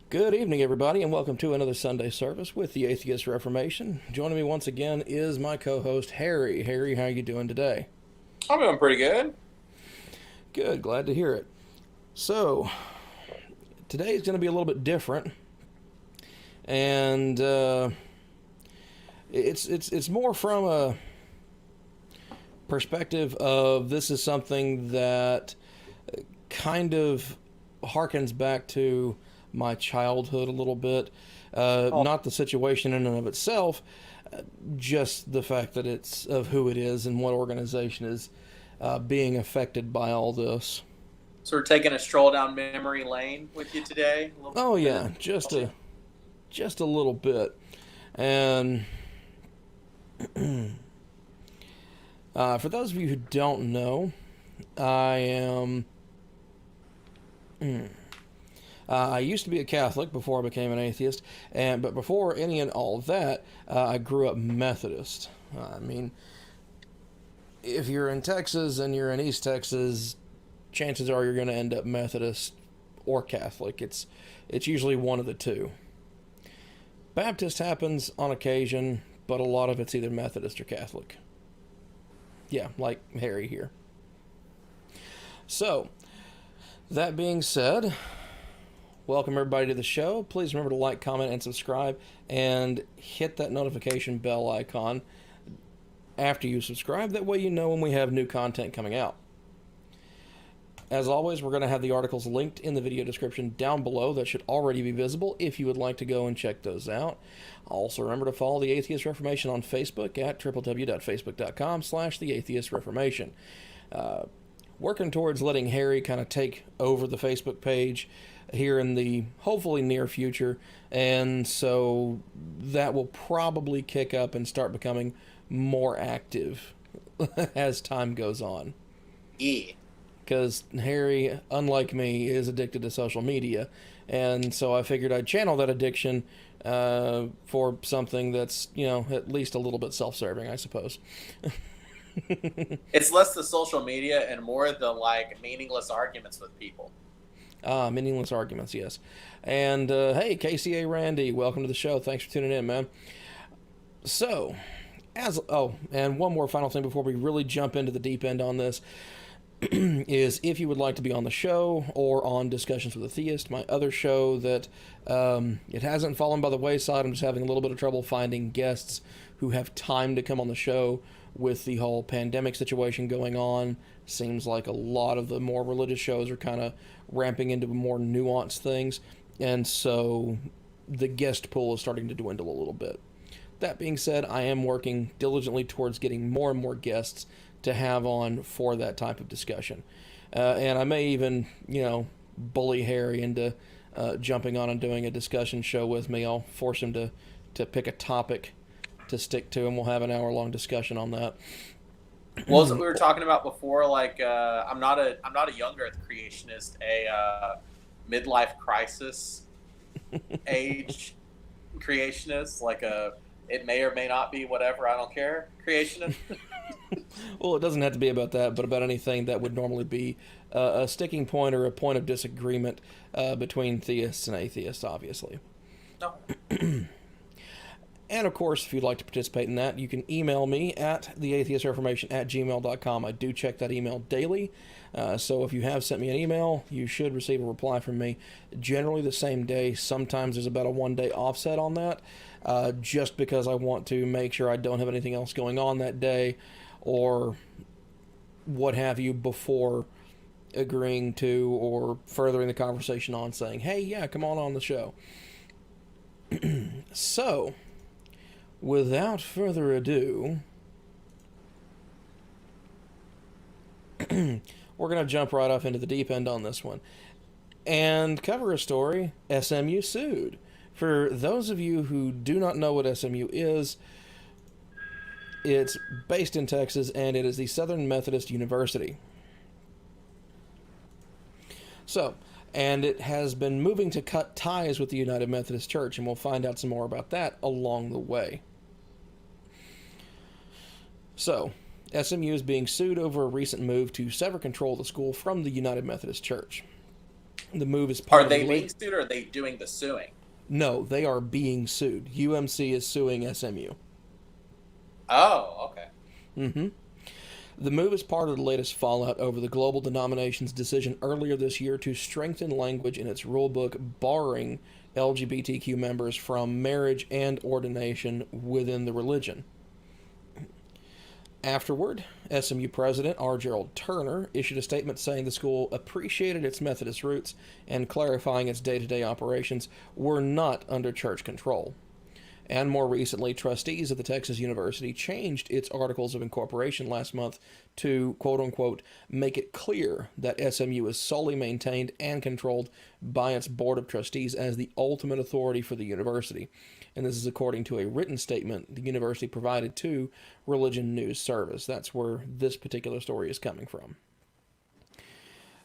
Good evening, everybody, and welcome to another Sunday service with the Atheist Reformation. Joining me once again is my co-host, Harry. Harry, how are you doing today? I'm doing pretty good. Good, glad to hear it. So, today is going to be a little bit different, and it's more from a perspective of this is something that kind of harkens back to my childhood a little bit. Oh, Not the situation in and of itself, just the fact that it's of who it is and what organization is being affected by all this. so we're taking a stroll down memory lane with you today. A little Oh bit of yeah, just a little bit. And for those of you who don't know, I am. I used to be a Catholic before I became an atheist, but before any and all of that, I grew up Methodist. I mean, if you're in Texas and you're in East Texas, chances are you're going to end up Methodist or Catholic. It's usually one of the two. Baptist happens on occasion, but a lot of it's either Methodist or Catholic. Yeah, like Harry here. So, that being said, welcome everybody to the show. Please remember to like, comment, and subscribe, and hit that notification bell icon after you subscribe. That way you know when we have new content coming out. As always, we're going to have the articles linked in the video description down below. That should already be visible if you would like to go and check those out. Also, remember to follow the Atheist Reformation on Facebook at www.facebook.com/The Atheist Reformation. Working towards letting Harry kind of take over the Facebook page here in the hopefully near future, and so that will probably kick up and start becoming more active as time goes on. yeah. Because Harry, unlike me, is addicted to social media, and so I figured I'd channel that addiction for something that's, at least a little bit self-serving, I suppose. It's less the social media and more the meaningless arguments with people. Meaningless arguments, yes. And hey, KCA Randy, welcome to the show. Thanks for tuning in, man. So, and one more final thing before we really jump into the deep end on this is if you would like to be on the show or on Discussions with a Theist, my other show that it hasn't fallen by the wayside. I'm just having a little bit of trouble finding guests who have time to come on the show with the whole pandemic situation going on. Seems like a lot of the more religious shows are kind of ramping into more nuanced things, and so the guest pool is starting to dwindle a little bit. That being said, I am working diligently towards getting more and more guests to have on for that type of discussion. And I may even, bully Harry into jumping on and doing a discussion show with me. I'll force him to pick a topic to stick to, and we'll have an hour-long discussion on that. What was it we were talking about before? I'm not a young Earth creationist, a midlife crisis age creationist, it may or may not be whatever, I don't care creationist. Well, it doesn't have to be about that, but about anything that would normally be a sticking point or a point of disagreement between theists and atheists, obviously. No. And of course, if you'd like to participate in that, you can email me at theatheistreformation@gmail.com. I do check that email daily. So if you have sent me an email, you should receive a reply from me generally the same day. Sometimes there's about a 1-day offset on that, just because I want to make sure I don't have anything else going on that day or what have you before agreeing to or furthering the conversation on saying, hey, yeah, come on the show. So, without further ado, we're going to jump right off into the deep end on this one and cover a story, SMU sued. For those of you who do not know what SMU is, it's based in Texas, and it is the Southern Methodist University. So, and it has been moving to cut ties with the United Methodist Church, and we'll find out some more about that along the way. So, SMU is being sued over a recent move to sever control of the school from the United Methodist Church. The move is part Are of they the being sued or are they doing the suing? No, they are being sued. UMC is suing SMU. Oh, okay. Mm-hmm. The move is part of the latest fallout over the global denomination's decision earlier this year to strengthen language in its rulebook barring LGBTQ members from marriage and ordination within the religion. Afterward, SMU President R. Gerald Turner issued a statement saying the school appreciated its Methodist roots and clarifying its day-to-day operations were not under church control. And more recently, trustees of the Texas University changed its Articles of Incorporation last month to, quote-unquote, make it clear that SMU is solely maintained and controlled by its Board of Trustees as the ultimate authority for the university. And this is according to a written statement the university provided to Religion News Service. That's where this particular story is coming from.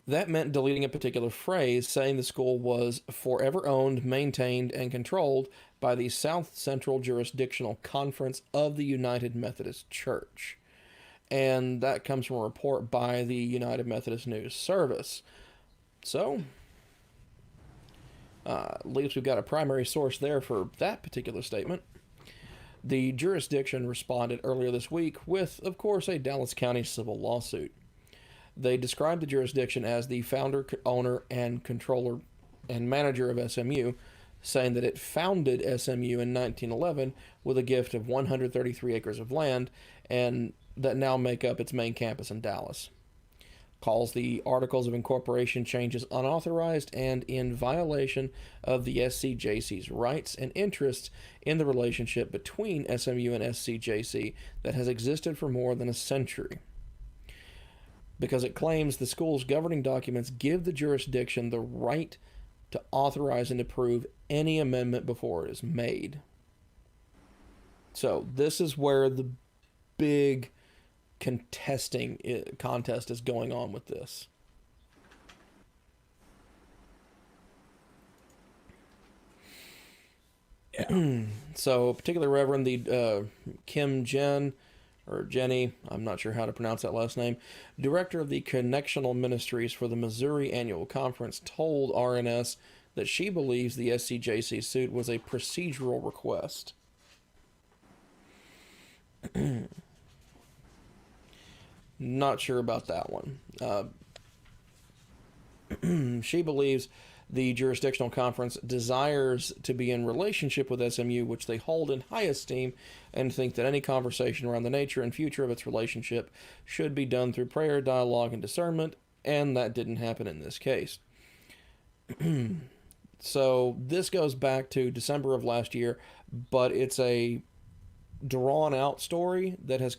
That meant deleting a particular phrase, saying the school was forever owned, maintained, and controlled by the South Central Jurisdictional Conference of the United Methodist Church. And that comes from a report by the United Methodist News Service. So, at least we've got a primary source there for that particular statement. The jurisdiction responded earlier this week with, of course, a Dallas County civil lawsuit. They described the jurisdiction as the founder, owner, and controller and manager of SMU, saying that it founded SMU in 1911 with a gift of 133 acres of land and that now make up its main campus in Dallas. Calls the Articles of Incorporation changes unauthorized and in violation of the SCJC's rights and interests in the relationship between SMU and SCJC that has existed for more than a century. Because it claims the school's governing documents give the jurisdiction the right to authorize and approve any amendment before it is made. So this is where the big contest is going on with this. Yeah. So, particular Reverend the Kim Jen, or Jenny, I'm not sure how to pronounce that last name, director of the Connectional Ministries for the Missouri Annual Conference, told RNS that she believes the SCJC suit was a procedural request. Not sure about that one. She believes the jurisdictional conference desires to be in relationship with SMU, which they hold in high esteem, and think that any conversation around the nature and future of its relationship should be done through prayer, dialogue, and discernment, and that didn't happen in this case. So this goes back to December of last year, but it's a drawn-out story that has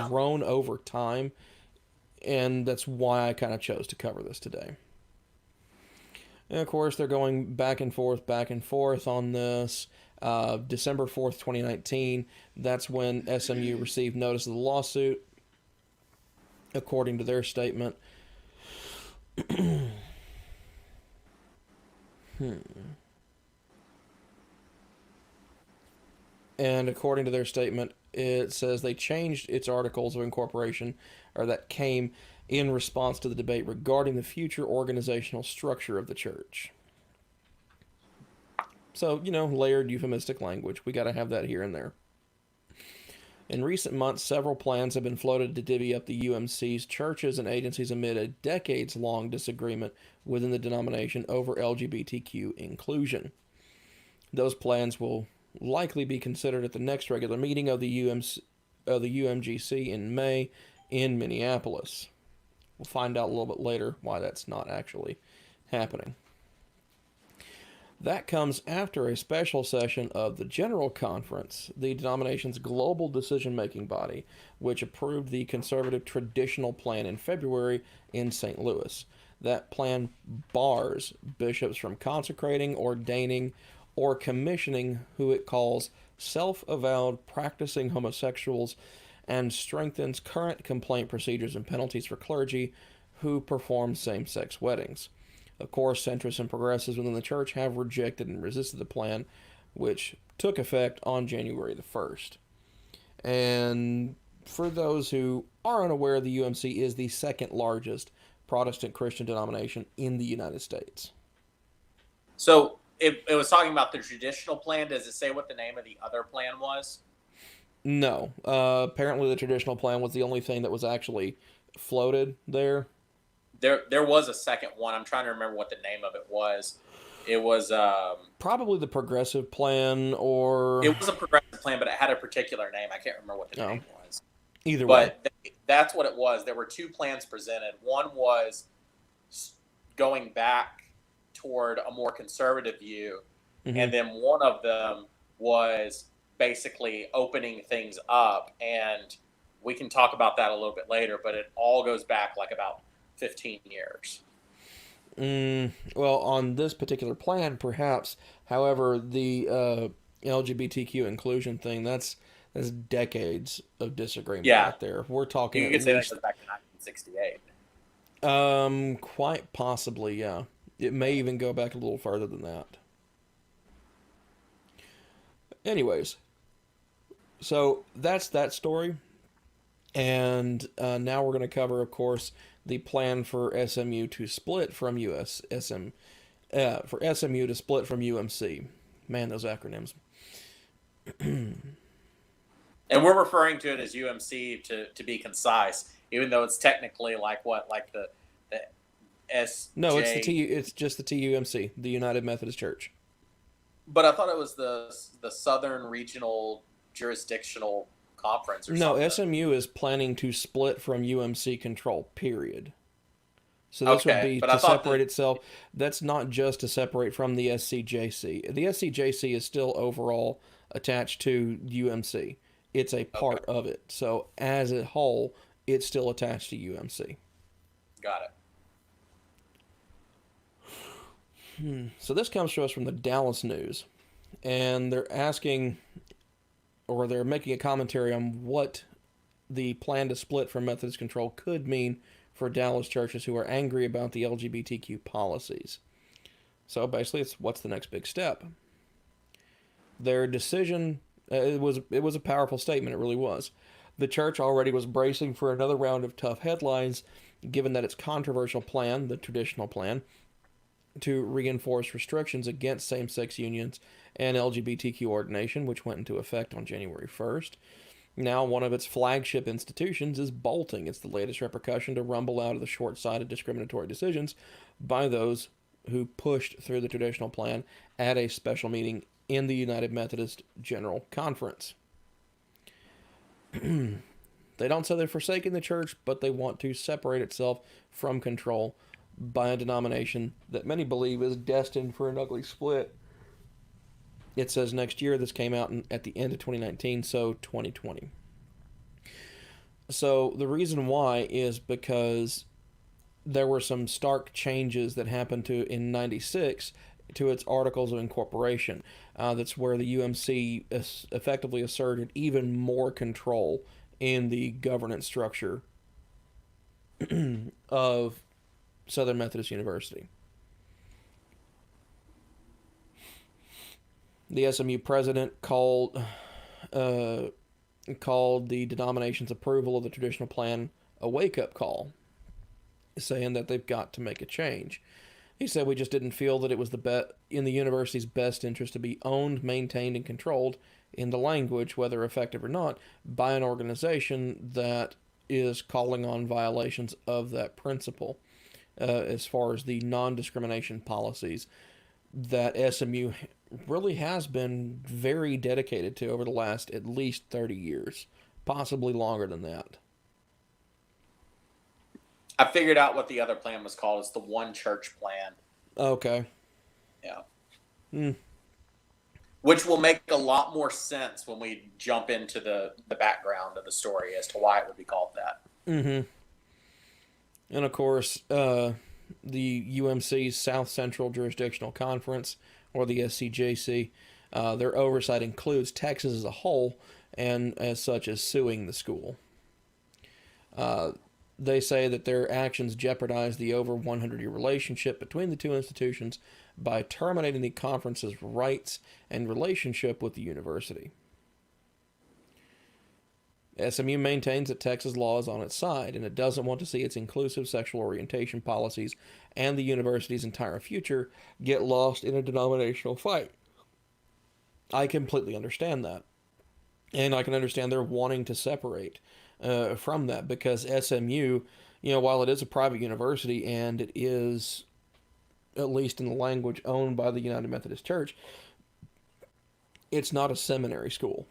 grown over time, and that's why I kind of chose to cover this today. And of course, they're going back and forth on this. December 4th, 2019, that's when SMU received notice of the lawsuit, according to their statement. And according to their statement, it says they changed its Articles of Incorporation, or that came in response to the debate regarding the future organizational structure of the church. So, layered euphemistic language. We got to have that here and there. In recent months, several plans have been floated to divvy up the UMC's churches and agencies amid a decades-long disagreement within the denomination over LGBTQ inclusion. Those plans will likely be considered at the next regular meeting of the UMGC in May in Minneapolis. We'll find out a little bit later why that's not actually happening. That comes after a special session of the General Conference, the denomination's global decision-making body, which approved the conservative traditional plan in February in St. Louis. That plan bars bishops from consecrating, ordaining, or commissioning who it calls self-avowed practicing homosexuals, and strengthens current complaint procedures and penalties for clergy who perform same-sex weddings. Of course, centrists and progressives within the church have rejected and resisted the plan, which took effect on January the 1st. And for those who are unaware, the UMC is the second largest Protestant Christian denomination in the United States. So it was talking about the traditional plan. Does it say what the name of the other plan was? No. Apparently the traditional plan was the only thing that was actually floated there. There was a second one. I'm trying to remember what the name of it was. It was probably the progressive plan, or it was a progressive plan, but it had a particular name. I can't remember what the name was. Either way, that's what it was. There were two plans presented. One was going back toward a more conservative view, and then one of them was basically opening things up. And we can talk about that a little bit later, but it all goes back like about 15 years. Well, on this particular plan, perhaps. However, the LGBTQ inclusion thing, that's decades of disagreement right there. We're talking you could say that goes back to 1968. Quite possibly, yeah. It may even go back a little further than that. Anyways, so that's that story. And now we're going to cover, of course, the plan for SMU to split from for SMU to split from UMC. Man, those acronyms. And we're referring to it as UMC to be concise, even though it's technically like the SJ. No, it's just the TUMC, the United Methodist Church. But I thought it was the Southern Regional Jurisdictional Conference or something. No, SMU is planning to split from UMC control, period. So this would be to separate itself. That's not just to separate from the SCJC. The SCJC is still overall attached to UMC. It's a part of it. So as a whole, it's still attached to UMC. Got it. So this comes to us from the Dallas News. And they're asking, or they're making a commentary on what the plan to split from Methodist control could mean for Dallas churches who are angry about the LGBTQ policies. So basically, it's what's the next big step. Their decision, it was a powerful statement, it really was. The church already was bracing for another round of tough headlines, given that its controversial plan, the traditional plan, to reinforce restrictions against same-sex unions and LGBTQ ordination, which went into effect on January 1st. Now, one of its flagship institutions is bolting. It's the latest repercussion to rumble out of the short-sighted discriminatory decisions by those who pushed through the traditional plan at a special meeting in the United Methodist General Conference. They don't say they're forsaking the church, but they want to separate itself from control by a denomination that many believe is destined for an ugly split. It says next year. This came out at the end of 2019, so 2020. So the reason why is because there were some stark changes that happened in 96 to its Articles of Incorporation. That's where the UMC effectively asserted even more control in the governance structure of Southern Methodist University. The SMU president called the denomination's approval of the traditional plan a wake-up call, saying that they've got to make a change. He said, "We just didn't feel that it was in the university's best interest to be owned, maintained, and controlled in the language, whether effective or not, by an organization that is calling on violations of that principle, as far as the non-discrimination policies that SMU really has been very dedicated to over the last at least 30 years, possibly longer than that." I figured out what the other plan was called. It's the One Church Plan. Okay. Yeah. Which will make a lot more sense when we jump into the background of the story as to why it would be called that. Mm-hmm. And of course, the UMC's South Central Jurisdictional Conference, or the SCJC, their oversight includes Texas as a whole, and as such is suing the school. They say that their actions jeopardize the over 100-year relationship between the two institutions by terminating the conference's rights and relationship with the university. SMU maintains that Texas law is on its side, and it doesn't want to see its inclusive sexual orientation policies and the university's entire future get lost in a denominational fight. I completely understand that. And I can understand they're wanting to separate from that, because SMU, while it is a private university and it is, at least in the language, owned by the United Methodist Church, it's not a seminary school.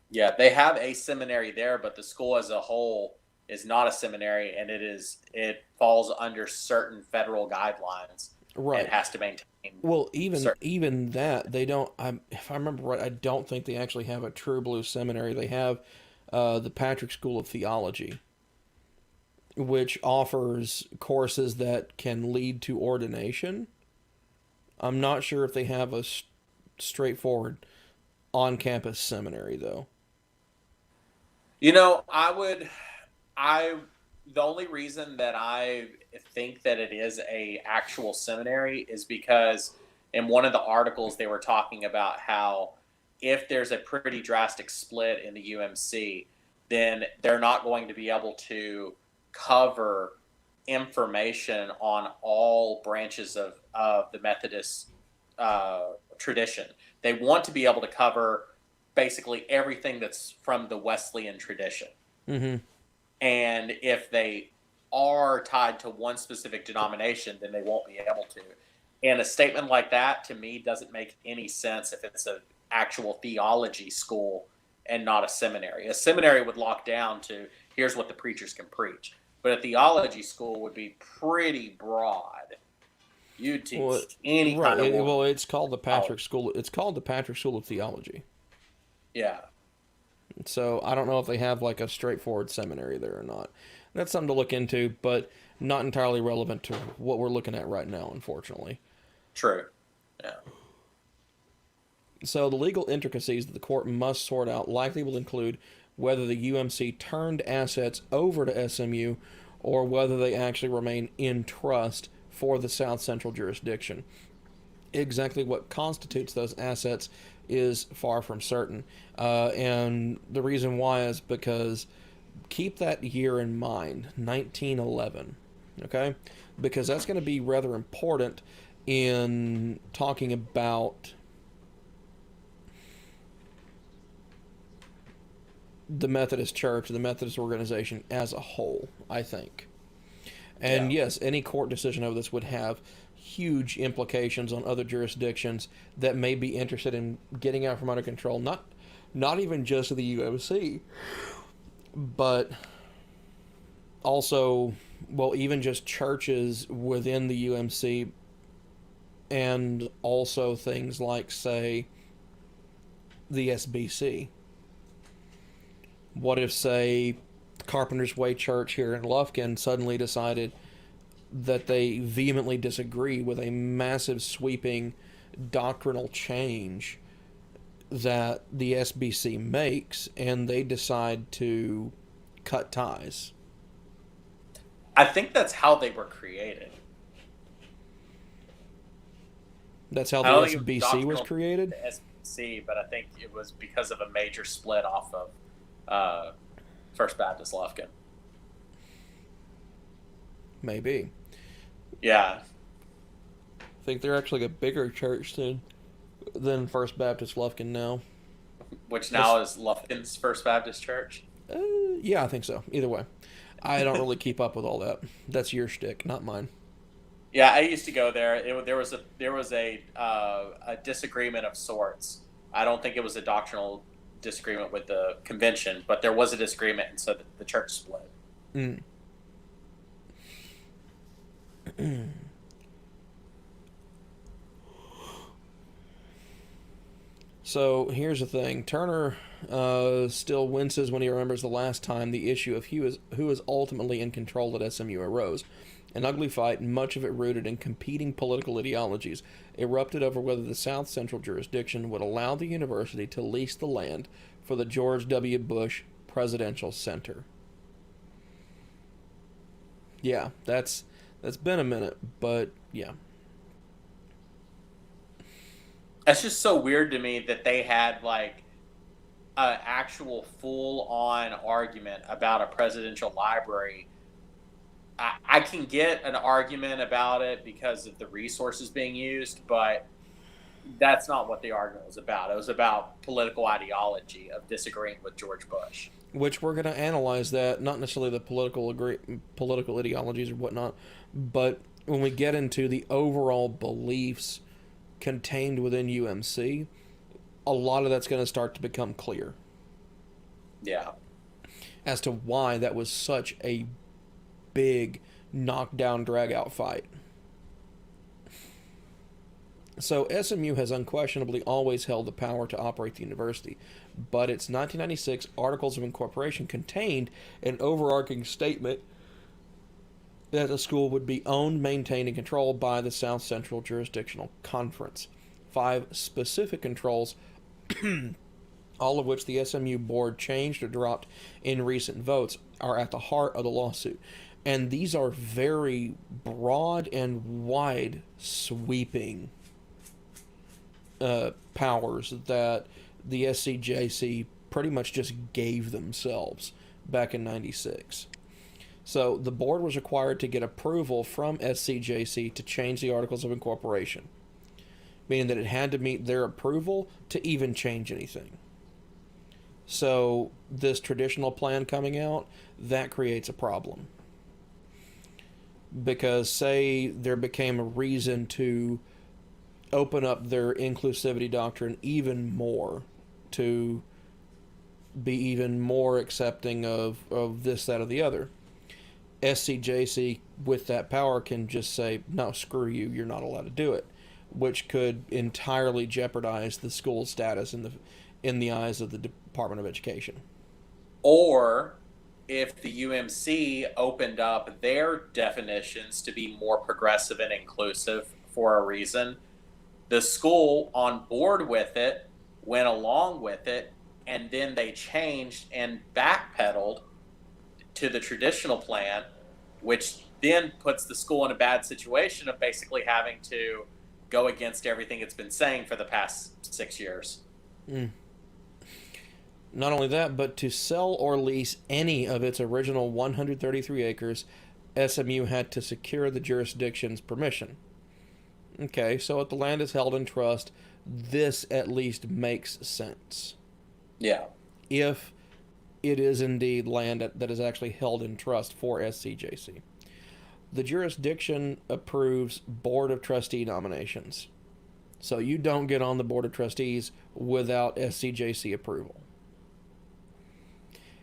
Yeah, they have a seminary there, but the school as a whole is not a seminary, and it falls under certain federal guidelines. Right. It has to maintain. Well, even that, they don't. If I remember right, I don't think they actually have a true blue seminary. They have the Patrick School of Theology, which offers courses that can lead to ordination. I'm not sure if they have a straightforward on-campus seminary, though. The only reason that I think that it is a actual seminary is because in one of the articles they were talking about how if there's a pretty drastic split in the UMC, then they're not going to be able to cover information on all branches of the Methodist tradition. They want to be able to cover basically everything that's from the Wesleyan tradition. Mm-hmm. And if they are tied to one specific denomination, then they won't be able to. And a statement like that, to me, doesn't make any sense if it's an actual theology school and not a seminary. A seminary would lock down to, here's what the preachers can preach. But a theology school would be pretty broad. You teach any kind of... Well, it's called the Patrick School. It's called the Patrick School of Theology. Yeah. So I don't know if they have like a straightforward seminary there or not. That's something to look into, but not entirely relevant to what we're looking at right now, unfortunately. True. Yeah. So the legal intricacies that the court must sort out likely will include whether the UMC turned assets over to SMU or whether they actually remain in trust for the South Central jurisdiction. Exactly what constitutes those assets is far from certain. And the reason why is because, keep that year in mind, 1911, okay? Because that's going to be rather important in talking about the Methodist Church, the Methodist organization as a whole, I think. And yes, any court decision over this would have huge implications on other jurisdictions that may be interested in getting out from under control. Not even just the UMC, but also, well, even just churches within the UMC, and also things like, say, the SBC. What if, say, Carpenter's Way Church here in Lufkin suddenly decided that they vehemently disagree with a massive sweeping doctrinal change that the SBC makes, and they decide to cut ties? I think that's how they were created. That's how the SBC was created? The SBC, but I think it was because of a major split off of First Baptist Lufkin. Maybe. Yeah. I think they're actually a bigger church than First Baptist Lufkin now. Which now is Lufkin's First Baptist Church? Yeah, I think so. Either way. I don't really keep up with all that. That's your shtick, not mine. Yeah, I used to go there. There was a disagreement of sorts. I don't think it was a doctrinal disagreement with the convention, but there was a disagreement, and so the church split. So here's the thing. Turner still winces when he remembers the last time the issue of who is ultimately in control at SMU arose. An ugly fight, much of it rooted in competing political ideologies, erupted over whether the South Central jurisdiction would allow the university to lease the land for the George W. Bush Presidential Center. Yeah, that's been a minute, but yeah. That's just so weird to me that they had, like, an actual full-on argument about a presidential library, I can get an argument about it because of the resources being used, but that's not what the argument was about. It was about political ideology of disagreeing with George Bush. Which we're going to analyze that, not necessarily the political ideologies or whatnot, but when we get into the overall beliefs contained within UMC, a lot of that's going to start to become clear. Yeah. As to why that was such a big knockdown, drag-out fight. So SMU has unquestionably always held the power to operate the university, but its 1996 Articles of Incorporation contained an overarching statement that the school would be owned, maintained, and controlled by the South Central Jurisdictional Conference. 5 specific controls, all of which the SMU board changed or dropped in recent votes, are at the heart of the lawsuit. And these are very broad and wide sweeping powers that the SCJC pretty much just gave themselves back in 96. So the board was required to get approval from SCJC to change the Articles of Incorporation, meaning that it had to meet their approval to even change anything. So this traditional plan coming out, that creates a problem. Because say there became a reason to open up their inclusivity doctrine even more, to be even more accepting of this, that, or the other. SCJC, with that power, can just say, no, screw you, you're not allowed to do it, which could entirely jeopardize the school's status in the eyes of the Department of Education. Or if the UMC opened up their definitions to be more progressive and inclusive for a reason, the school on board with it, went along with it, and then they changed and backpedaled to the traditional plan, which then puts the school in a bad situation of basically having to go against everything it's been saying for the past 6 years. Not only that, but to sell or lease any of its original 133 acres, SMU had to secure the jurisdiction's permission. Okay, so if the land is held in trust, this at least makes sense. Yeah. If it is indeed land that is actually held in trust for SCJC. The jurisdiction approves Board of Trustee nominations. So you don't get on the Board of Trustees without SCJC approval.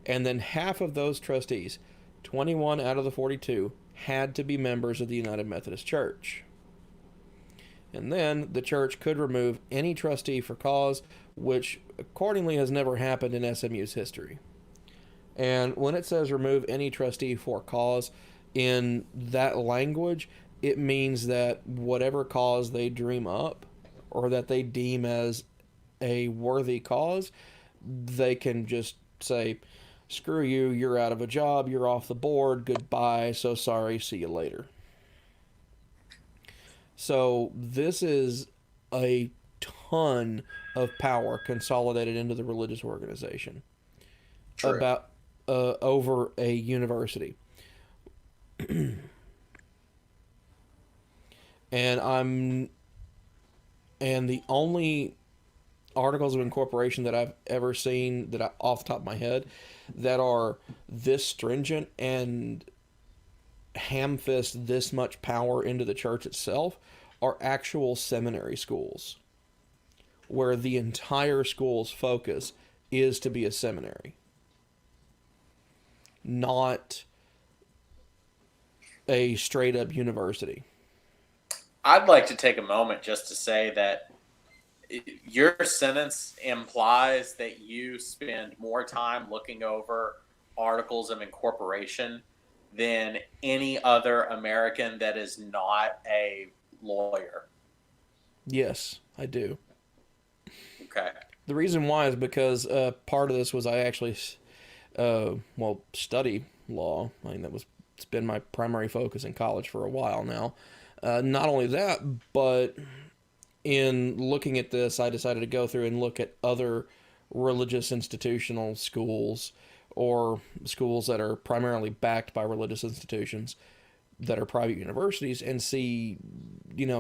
And then half of those trustees, 21 out of the 42, had to be members of the United Methodist Church. And then the church could remove any trustee for cause, which accordingly has never happened in SMU's history. And when it says remove any trustee for cause, in that language, it means that whatever cause they dream up or that they deem as a worthy cause, they can just say, screw you, you're out of a job, you're off the board, goodbye, so sorry, see you later. So this is a ton of power consolidated into the religious organization. True. About over a university. And the only articles of incorporation that I've ever seen that off the top of my head that are this stringent and ham-fist this much power into the church itself are actual seminary schools, where the entire school's focus is to be a seminary, not a straight-up university. I'd like to take a moment just to say that your sentence implies that you spend more time looking over articles of incorporation than any other American that is not a lawyer. Yes, I do. Okay. The reason why is because part of this was I actually study law. I mean, it's been my primary focus in college for a while now. Not only that, but in looking at this, I decided to go through and look at other religious institutional schools or schools that are primarily backed by religious institutions that are private universities and see,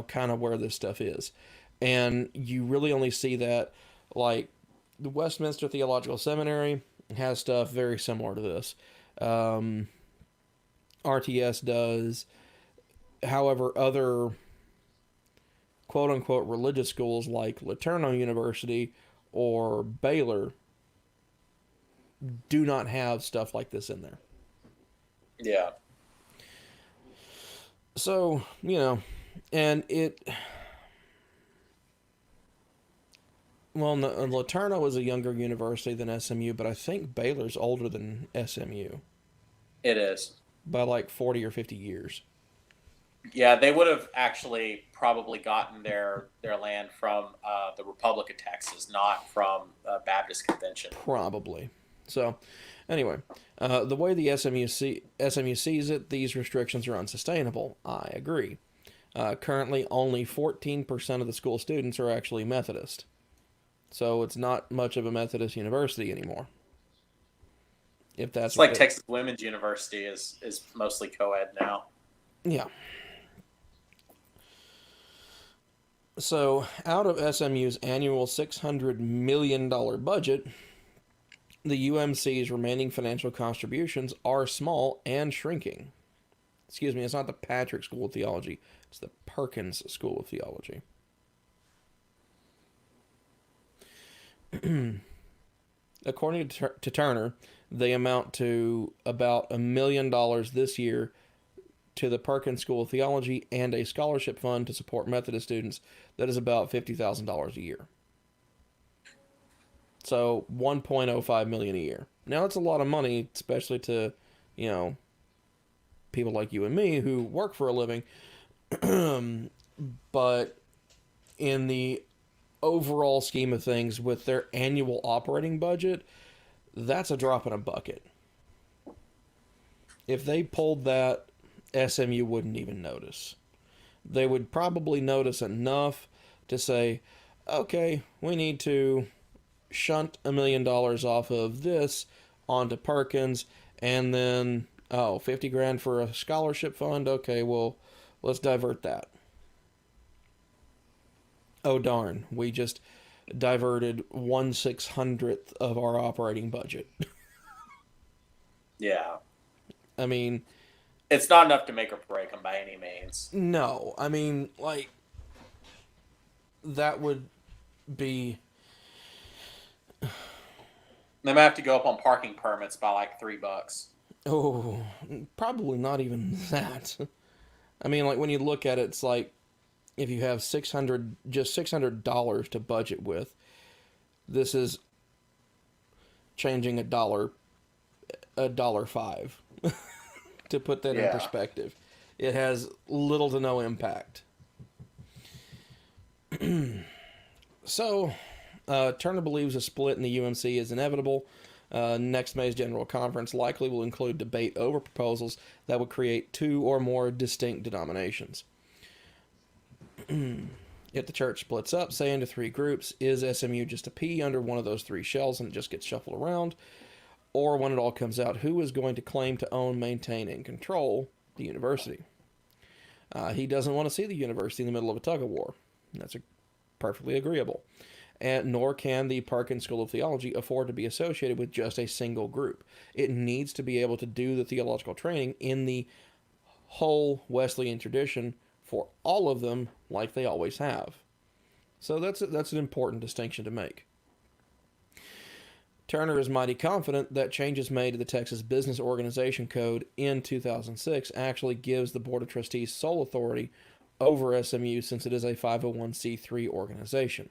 kind of where this stuff is. And you really only see that, like, the Westminster Theological Seminary has stuff very similar to this. RTS does. However, other quote-unquote religious schools like LeTourneau University or Baylor do not have stuff like this in there. Yeah. So, and well, LeTourneau is a younger university than SMU, but I think Baylor's older than SMU. It is. By like 40 or 50 years. Yeah, they would have actually probably gotten their land from the Republic of Texas, not from Baptist Convention. Probably. So, anyway, the way the SMU sees it, these restrictions are unsustainable. I agree. Currently, only 14% of the school students are actually Methodist. So it's not much of a Methodist university anymore. If that's it's like Texas Women's University is mostly co-ed now. Yeah. So out of SMU's annual $600 million budget, the UMC's remaining financial contributions are small and shrinking. Excuse me, it's not the Patrick School of Theology, it's the Perkins School of Theology. According to Turner, they amount to about $1 million this year to the Perkins School of Theology and a scholarship fund to support Methodist students that is about $50,000 a year. So $1.05 million a year. Now that's a lot of money, especially to, people like you and me who work for a living. But in the overall scheme of things, with their annual operating budget, that's a drop in a bucket. If they pulled that, SMU wouldn't even notice. They would probably notice enough to say, okay, we need to shunt $1 million off of this onto Perkins, and then, $50,000 for a scholarship fund. Okay, well, let's divert that. Oh darn, we just diverted 1/600th of our operating budget. Yeah. I mean, it's not enough to make or break them by any means. No, I mean, like, that would be... They might have to go up on parking permits by like $3. Oh, probably not even that. I mean, like, when you look at it, it's like, if you have $600 to budget with, this is changing $1.05 to put that in perspective. It has little to no impact. So, Turner believes a split in the UMC is inevitable. Next May's General Conference likely will include debate over proposals that would create two or more distinct denominations. If the church splits up, say into three groups, is SMU just a pea under one of those three shells and it just gets shuffled around? Or when it all comes out, who is going to claim to own, maintain, and control the university? He doesn't want to see the university in the middle of a tug-of-war. That's perfectly agreeable. And nor can the Perkins School of Theology afford to be associated with just a single group. It needs to be able to do the theological training in the whole Wesleyan tradition for all of them, like they always have. So that's an important distinction to make. Turner is mighty confident that changes made to the Texas Business Organization Code in 2006 actually gives the Board of Trustees sole authority over SMU since it is a 501c3 organization.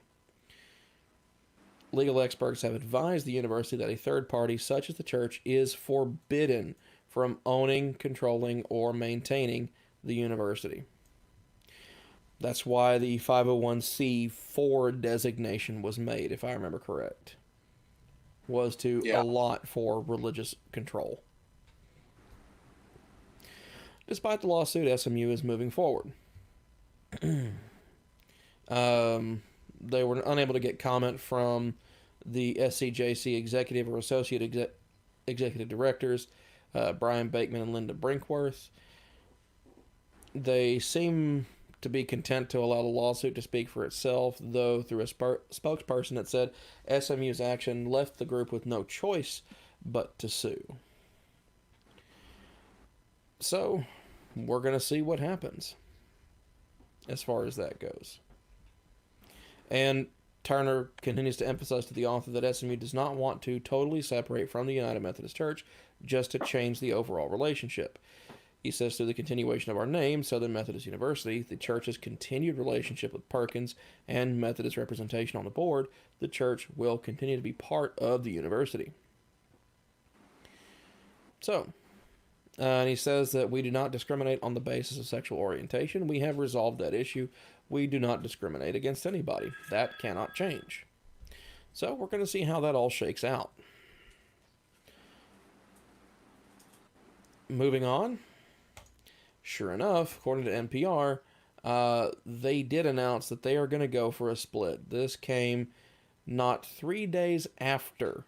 Legal experts have advised the university that a third party, such as the church, is forbidden from owning, controlling, or maintaining the university. That's why the 501c4 designation was made, if I remember correct. Was to allot for religious control. Despite the lawsuit, SMU is moving forward. They were unable to get comment from the SCJC executive or associate executive directors, Brian Bakeman and Linda Brinkworth. They seem to be content to allow the lawsuit to speak for itself, though through a spokesperson that said SMU's action left the group with no choice but to sue. So, we're going to see what happens as far as that goes. And Turner continues to emphasize to the author that SMU does not want to totally separate from the United Methodist Church, just to change the overall relationship. He says, through the continuation of our name, Southern Methodist University, the church's continued relationship with Perkins and Methodist representation on the board, the church will continue to be part of the university. So, and he says that we do not discriminate on the basis of sexual orientation. We have resolved that issue. We do not discriminate against anybody. That cannot change. So we're going to see how that all shakes out. Moving on. Sure enough, according to NPR, they did announce that they are going to go for a split. This came not 3 days after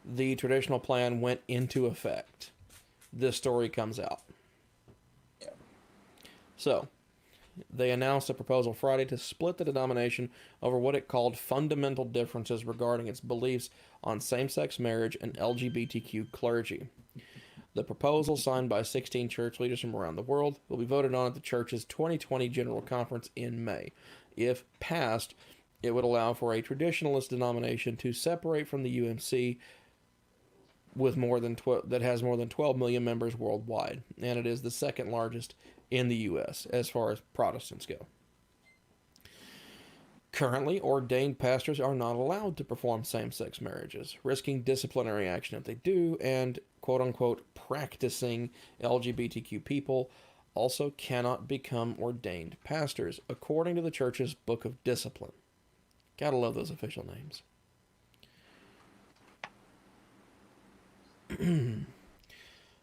the traditional plan went into effect. This story comes out. Yeah. So, they announced a proposal Friday to split the denomination over what it called fundamental differences regarding its beliefs on same-sex marriage and LGBTQ clergy. The proposal, signed by 16 church leaders from around the world, will be voted on at the church's 2020 General Conference in May. If passed, it would allow for a traditionalist denomination to separate from the UMC with that has more than 12 million members worldwide, and it is the second largest in the U.S. as far as Protestants go. Currently, ordained pastors are not allowed to perform same-sex marriages, risking disciplinary action if they do, and quote-unquote practicing LGBTQ people also cannot become ordained pastors, according to the church's Book of Discipline. Gotta love those official names.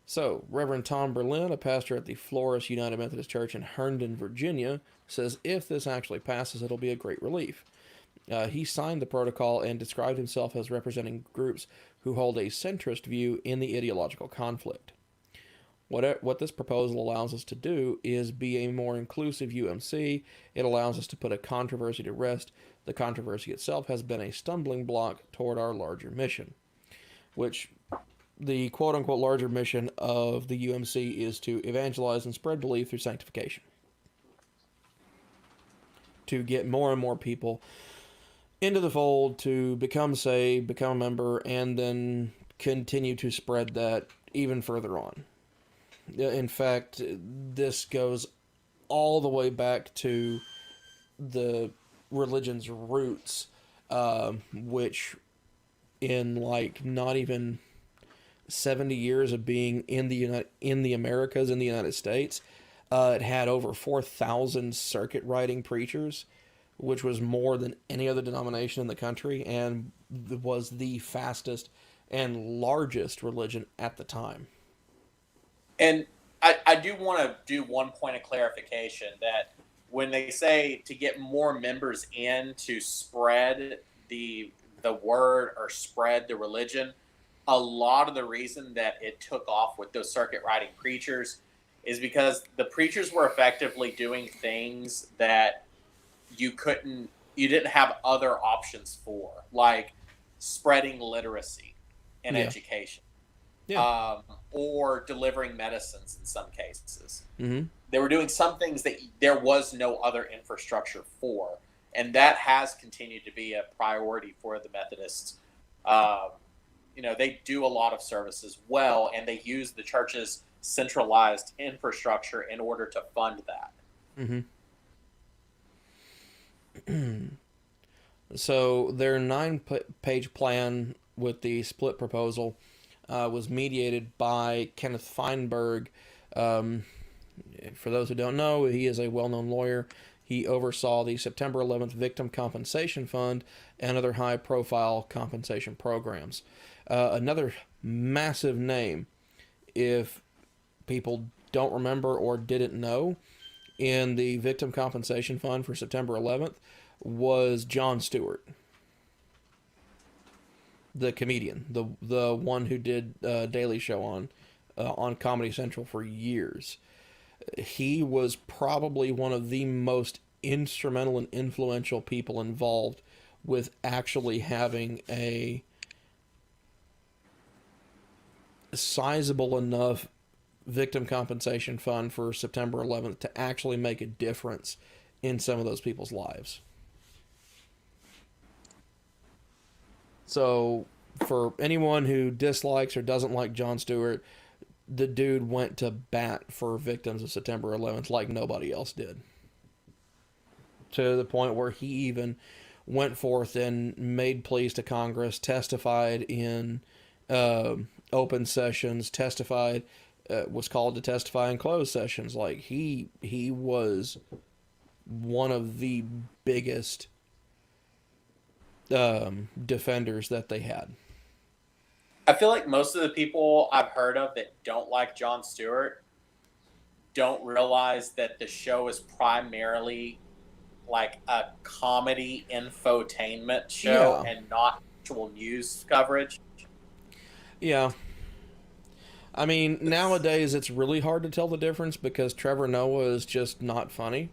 So, Reverend Tom Berlin, a pastor at the Flores United Methodist Church in Herndon, Virginia, says if this actually passes, it'll be a great relief. He signed the protocol and described himself as representing groups who hold a centrist view in the ideological conflict. What this proposal allows us to do is be a more inclusive UMC. It allows us to put a controversy to rest. The controversy itself has been a stumbling block toward our larger mission, which the quote-unquote larger mission of the UMC is to evangelize and spread belief through sanctification. To get more and more people into the fold, to become saved, become a member, and then continue to spread that even further on. In fact, this goes all the way back to the religion's roots, which in like not even 70 years of being in the Americas, in the United States, it had over 4,000 circuit riding preachers, which was more than any other denomination in the country, and was the fastest and largest religion at the time. And I do want to do one point of clarification, that when they say to get more members in to spread the word or spread the religion, a lot of the reason that it took off with those circuit riding preachers is because the preachers were effectively doing things that you didn't have other options for, like spreading literacy and education, or delivering medicines in some cases. Mm-hmm. They were doing some things that there was no other infrastructure for, and that has continued to be a priority for the Methodists. They do a lot of services well, and they use the church's centralized infrastructure in order to fund that. Mm-hmm. So their 9-page plan with the split proposal was mediated by Kenneth Feinberg. For those who don't know, he is a well-known lawyer. He oversaw the September 11th Victim Compensation Fund and other high-profile compensation programs. Another massive name, if people don't remember or didn't know, in the Victim Compensation Fund for September 11th was John Stuart. the comedian, the one who did Daily Show on Comedy Central for years. He was probably one of the most instrumental and influential people involved with actually having a sizable enough victim compensation fund for September 11th to actually make a difference in some of those people's lives. So, for anyone who dislikes or doesn't like Jon Stewart, the dude went to bat for victims of September 11th like nobody else did. To the point where he even went forth and made pleas to Congress, testified in open sessions, was called to testify in closed sessions. Like, he was one of the biggest defenders that they had. I feel like most of the people I've heard of that don't like Jon Stewart don't realize that the show is primarily like a comedy infotainment show and not actual news coverage. Yeah. I mean, nowadays it's really hard to tell the difference because Trevor Noah is just not funny.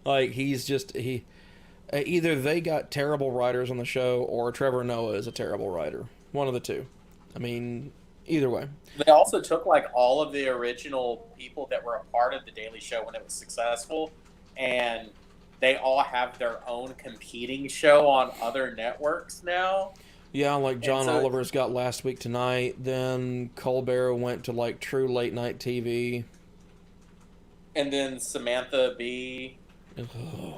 Like, either they got terrible writers on the show or Trevor Noah is a terrible writer. One of the two. I mean, either way. They also took like all of the original people that were a part of the Daily Show when it was successful, and they all have their own competing show on other networks now. Yeah, like John Oliver's got Last Week Tonight, then Colbert went to like true late night TV. And then Samantha Bee. Ugh.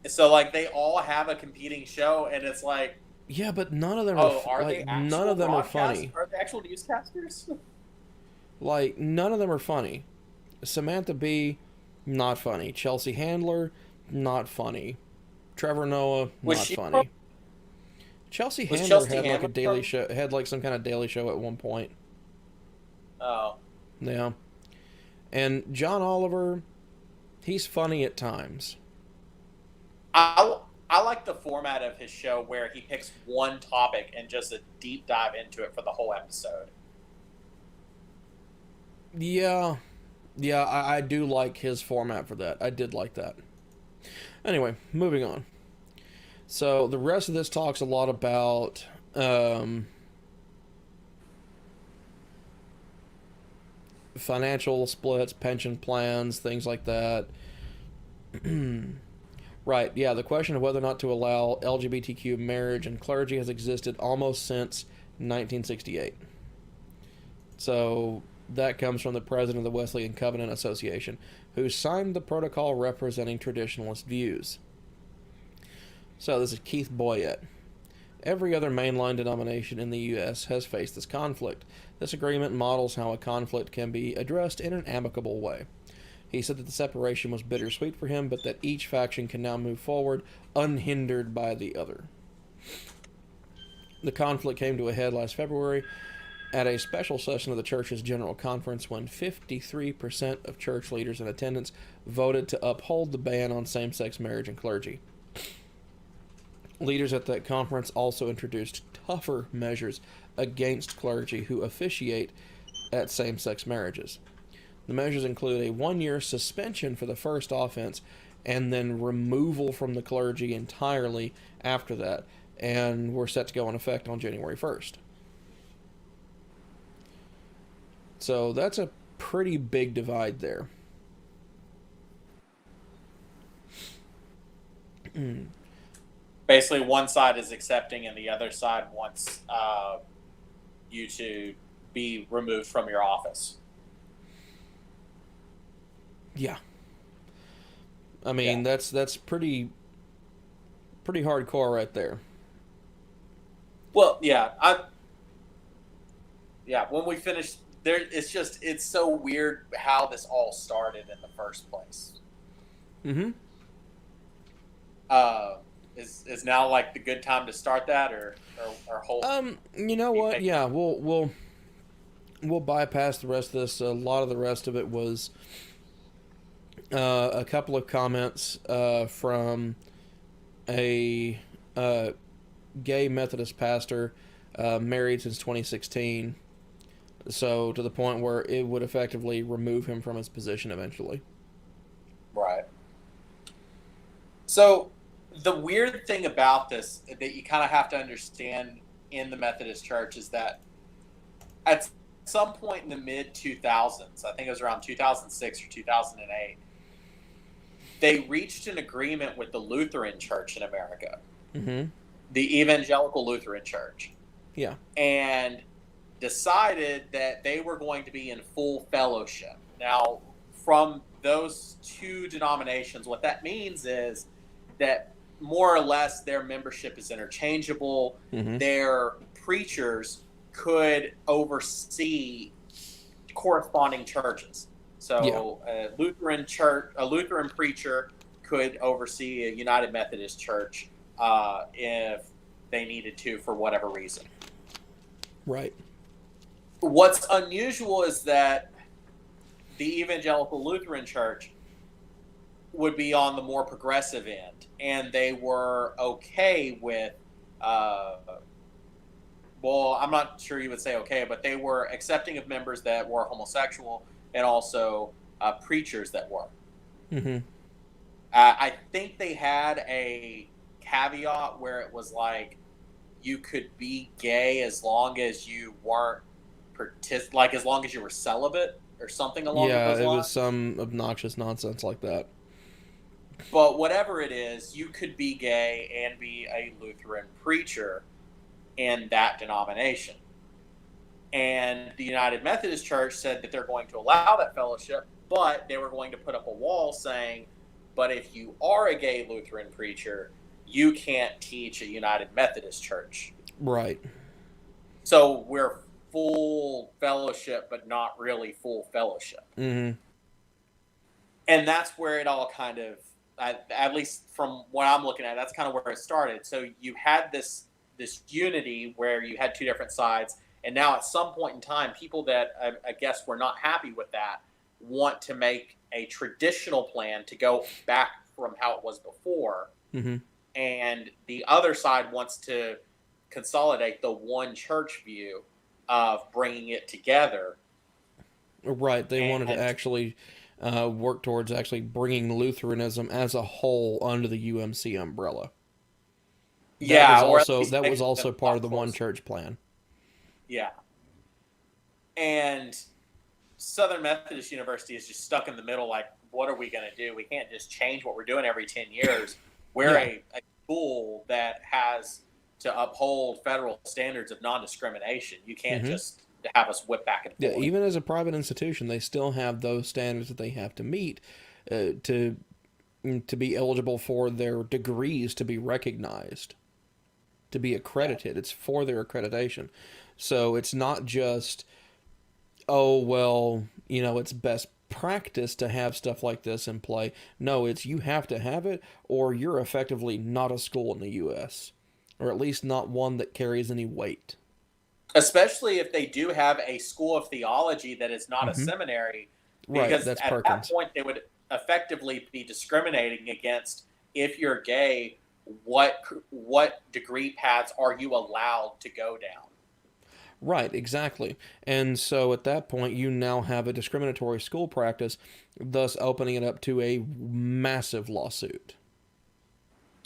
So like they all have a competing show, and it's like, yeah, but none of them none of them are funny. Are they actual newscasters? Like, none of them are funny. Samantha Bee, not funny. Chelsea Handler, not funny. Trevor Noah, not funny. Chelsea Handler had like a daily show, had like some kind of daily show at one point. Oh. Yeah. And John Oliver, he's funny at times. I like the format of his show where he picks one topic and just a deep dive into it for the whole episode. Yeah. Yeah, I do like his format for that. I did like that. Anyway, moving on. So the rest of this talks a lot about financial splits, pension plans, things like that. Right, yeah, the question of whether or not to allow LGBTQ marriage and clergy has existed almost since 1968. So that comes from the president of the Wesleyan Covenant Association, who signed the protocol representing traditionalist views. So this is Keith Boyett. Every other mainline denomination in the U.S. has faced this conflict. This agreement models how a conflict can be addressed in an amicable way. He said that the separation was bittersweet for him, but that each faction can now move forward unhindered by the other. The conflict came to a head last February at a special session of the church's General Conference when 53% of church leaders in attendance voted to uphold the ban on same-sex marriage and clergy. Leaders at that conference also introduced tougher measures against clergy who officiate at same-sex marriages. The measures include a 1-year suspension for the first offense and then removal from the clergy entirely after that, and were set to go in effect on January 1st. So that's a pretty big divide there. Basically, one side is accepting and the other side wants you to be removed from your office. Yeah. I mean, that's pretty hardcore right there. Well, when we finish there, it's so weird how this all started in the first place. Mm-hmm. Is now like the good time to start that or hold? You know what? Yeah, we'll bypass the rest of this. A lot of the rest of it was a couple of comments from a gay Methodist pastor, married since 2016. So to the point where it would effectively remove him from his position eventually. Right. So the weird thing about this that you kind of have to understand in the Methodist Church is that at some point in the mid 2000s, I think it was around 2006 or 2008, they reached an agreement with the Lutheran Church in America, Mm-hmm. the Evangelical Lutheran Church, Yeah. and decided that they were going to be in full fellowship. Now, from those two denominations, what that means is that more or less their membership is interchangeable. Mm-hmm. Their preachers could oversee corresponding churches. So a Lutheran preacher could oversee a United Methodist Church if they needed to for whatever reason. Right. What's unusual is that the Evangelical Lutheran Church would be on the more progressive end, and they were okay with, well, I'm not sure you would say okay, but they were accepting of members that were homosexual and also preachers that were. Mm-hmm. I think they had a caveat where it was like you could be gay as long as you weren't as long as you were celibate or something along those lines. Yeah, it was some obnoxious nonsense like that. But whatever it is, you could be gay and be a Lutheran preacher in that denomination. And the United Methodist Church said that they're going to allow that fellowship, but they were going to put up a wall saying, but if you are a gay Lutheran preacher, you can't teach a United Methodist Church. Right. So we're full fellowship, but not really full fellowship. Mm-hmm. And that's where it all kind of, at least from what I'm looking at, that's kind of where it started. So you had this unity where you had two different sides, and now at some point in time, people that I guess were not happy with that want to make a traditional plan to go back from how it was before. Mm-hmm. And the other side wants to consolidate the one church view of bringing it together. Right. They wanted to actually work towards actually bringing Lutheranism as a whole under the UMC umbrella. That was also part of the one church plan. Yeah. And Southern Methodist University is just stuck in the middle, like, what are we going to do? We can't just change what we're doing every 10 years. We're a school that has to uphold federal standards of non-discrimination. You can't just have us whip back and forth. Yeah, even as a private institution, they still have those standards that they have to meet to be eligible for their degrees to be recognized, to be accredited. It's for their accreditation. So it's not just, oh, well, it's best practice to have stuff like this in play. No, it's you have to have it, or you're effectively not a school in the U.S., or at least not one that carries any weight. Especially if they do have a school of theology that is not a seminary. Right, because that's at Perkins. that point they would effectively be discriminating against, if you're gay, what degree paths are you allowed to go down? Right, exactly. And so at that point, you now have a discriminatory school practice, thus opening it up to a massive lawsuit.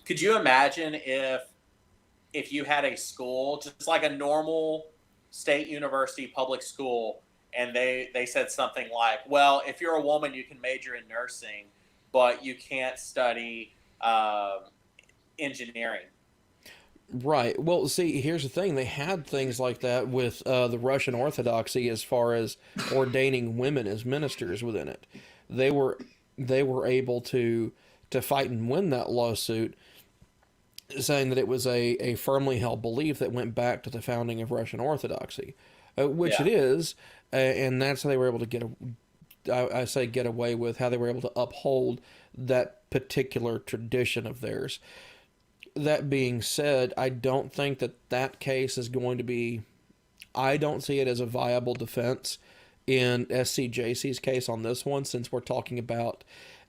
Could you imagine if you had a school, just like a normal state university public school, and they said something like, well, if you're a woman, you can major in nursing, but you can't study engineering. Right. Well, see, here's the thing. They had things like that with the Russian Orthodoxy as far as ordaining women as ministers within it. They were able to fight and win that lawsuit, saying that it was a firmly held belief that went back to the founding of Russian Orthodoxy, which it is, and that's how they were able to get away with how they were able to uphold that particular tradition of theirs. That being said, I don't think that case is going to be, I don't see it as a viable defense in SCJC's case on this one, since we're talking about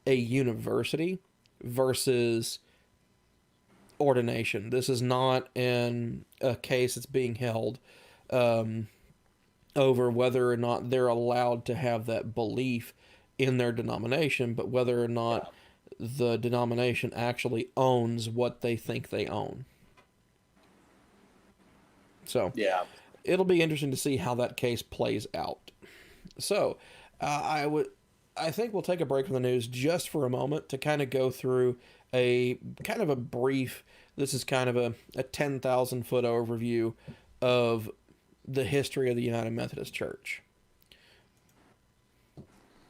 a university versus ordination. This is not a case that's being held over whether or not they're allowed to have that belief in their denomination, but whether or not the denomination actually owns what they think they own. So it'll be interesting to see how that case plays out. So I think we'll take a break from the news just for a moment to kind of go through a kind of a brief, this is kind of a 10,000 foot overview of the history of the United Methodist Church.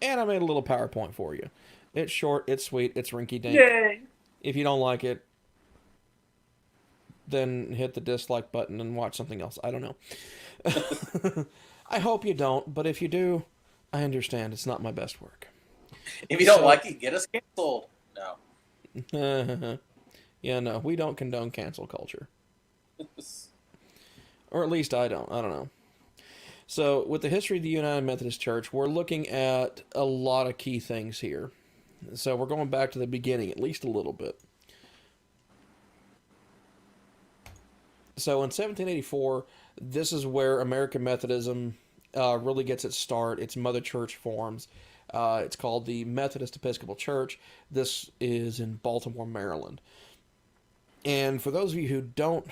And I made a little PowerPoint for you. It's short, it's sweet, it's rinky-dink. Yay! If you don't like it, then hit the dislike button and watch something else. I don't know. I hope you don't, but if you do, I understand. It's not my best work. If you don't like it, get us canceled. No. Yeah, no, we don't condone cancel culture. Or at least I don't. I don't know. So, with the history of the United Methodist Church, we're looking at a lot of key things here. So, we're going back to the beginning, at least a little bit. So, in 1784, this is where American Methodism really gets its start. Its mother church forms. It's called the Methodist Episcopal Church. This is in Baltimore, Maryland. And for those of you who don't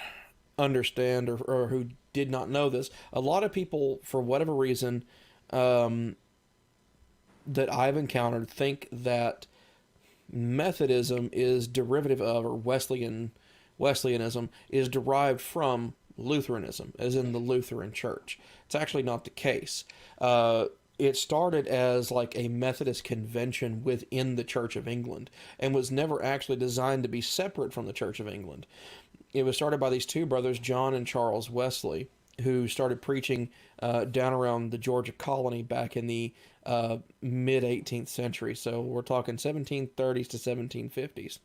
understand or who did not know this, a lot of people, for whatever reason, that I've encountered, think that Methodism is derivative of, or Wesleyanism is derived from Lutheranism, as in the Lutheran Church. It's actually not the case. It started as like a Methodist convention within the Church of England and was never actually designed to be separate from the Church of England. It was started by these two brothers, John and Charles Wesley, who started preaching down around the Georgia colony back in the mid-18th century. So we're talking 1730s to 1750s.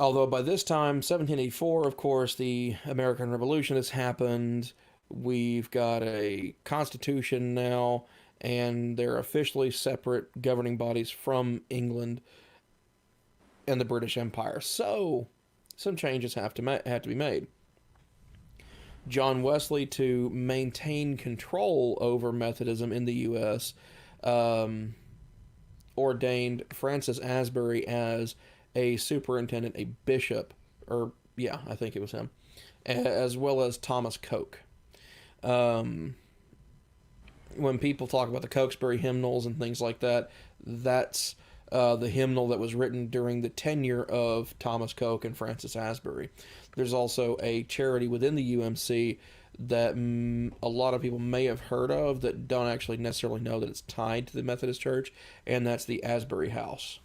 Although by this time, 1784, of course, the American Revolution has happened. We've got a constitution now, and they're officially separate governing bodies from England and the British Empire. So, some changes have to be made. John Wesley, to maintain control over Methodism in the U.S., ordained Francis Asbury as a superintendent, a bishop, or yeah, I think it was him, as well as Thomas Coke. When people talk about the Cokesbury hymnals and things like that, that's the hymnal that was written during the tenure of Thomas Coke and Francis Asbury. There's also a charity within the UMC that a lot of people may have heard of that don't actually necessarily know that it's tied to the Methodist Church, and that's the Asbury House.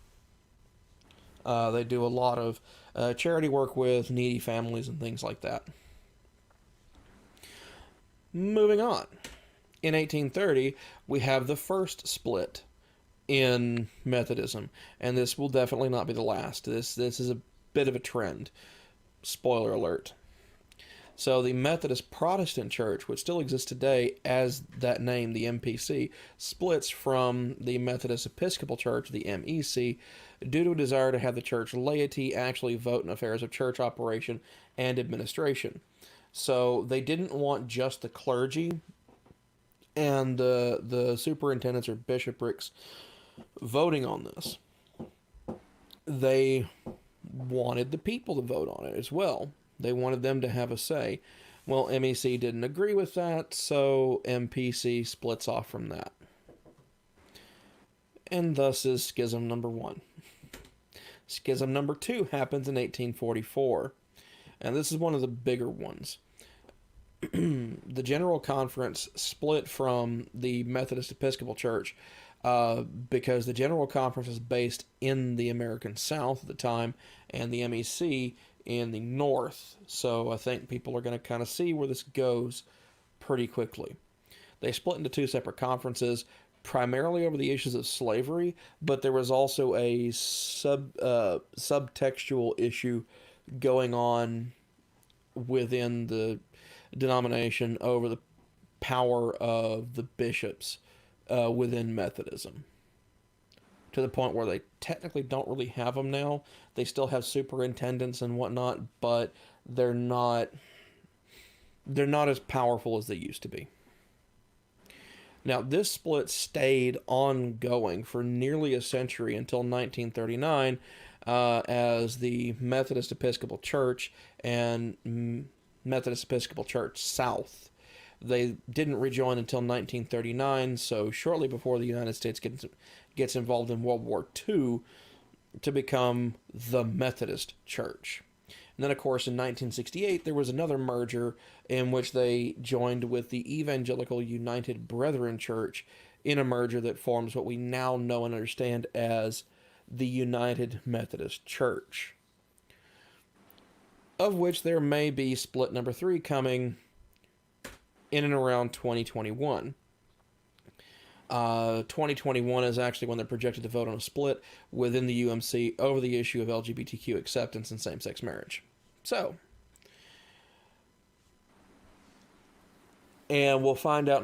They do a lot of charity work with needy families and things like that. Moving on. In 1830, we have the first split in Methodism, and this will definitely not be the last. This is a bit of a trend. Spoiler alert. So the Methodist Protestant Church, which still exists today as that name, the MPC, splits from the Methodist Episcopal Church, the MEC, due to a desire to have the church laity actually vote in affairs of church operation and administration. So they didn't want just the clergy and the superintendents or bishoprics voting on this. They wanted the people to vote on it as well. They wanted them to have a say. Well, MEC didn't agree with that, so MPC splits off from that. And thus is schism number 1. Schism number 2 happens in 1844, and this is one of the bigger ones. The General Conference split from the Methodist Episcopal Church because the General Conference is based in the American South at the time, and the MEC in the North. So I think people are going to kind of see where this goes pretty quickly. They split into 2 separate conferences, primarily over the issues of slavery, but there was also a subtextual issue going on within the denomination over the power of the bishops within Methodism. to the point where they technically don't really have them now. They still have superintendents and whatnot, but they're not as powerful as they used to be. Now, this split stayed ongoing for nearly a century until 1939, as the Methodist Episcopal Church and Methodist Episcopal Church South. They didn't rejoin until 1939, so shortly before the United States gets involved in World War II to become the Methodist Church. And then, of course, in 1968, there was another merger in which they joined with the Evangelical United Brethren Church in a merger that forms what we now know and understand as the United Methodist Church, of which there may be split number 3 coming in and around 2021. 2021 is actually when they're projected to vote on a split within the UMC over the issue of LGBTQ acceptance and same-sex marriage. So, and we'll find out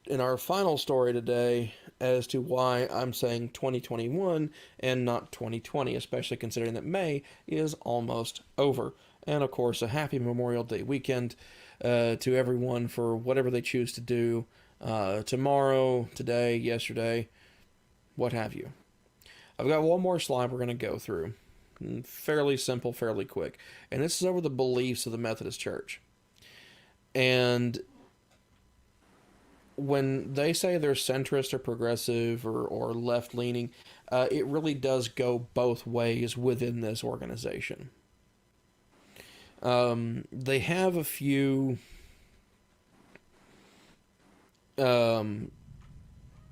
in our final story today as to why I'm saying 2021 and not 2020, especially considering that May is almost over. And of course, a happy Memorial Day weekend to everyone for whatever they choose to do. Tomorrow, today, yesterday, what have you. I've got one more slide we're going to go through. Fairly simple, fairly quick. And this is over the beliefs of the Methodist Church. And when they say they're centrist or progressive or left-leaning, it really does go both ways within this organization. They have a few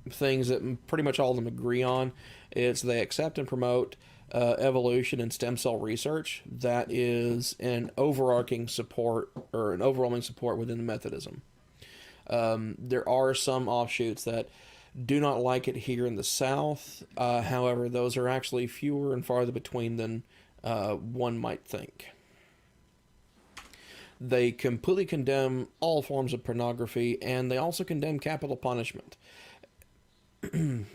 things that pretty much all of them agree on. It's they accept and promote evolution and stem cell research. That is an overarching support or an overwhelming support within Methodism. There are some offshoots that do not like it here in the South. However, those are actually fewer and farther between than one might think. They completely condemn all forms of pornography, and they also condemn capital punishment.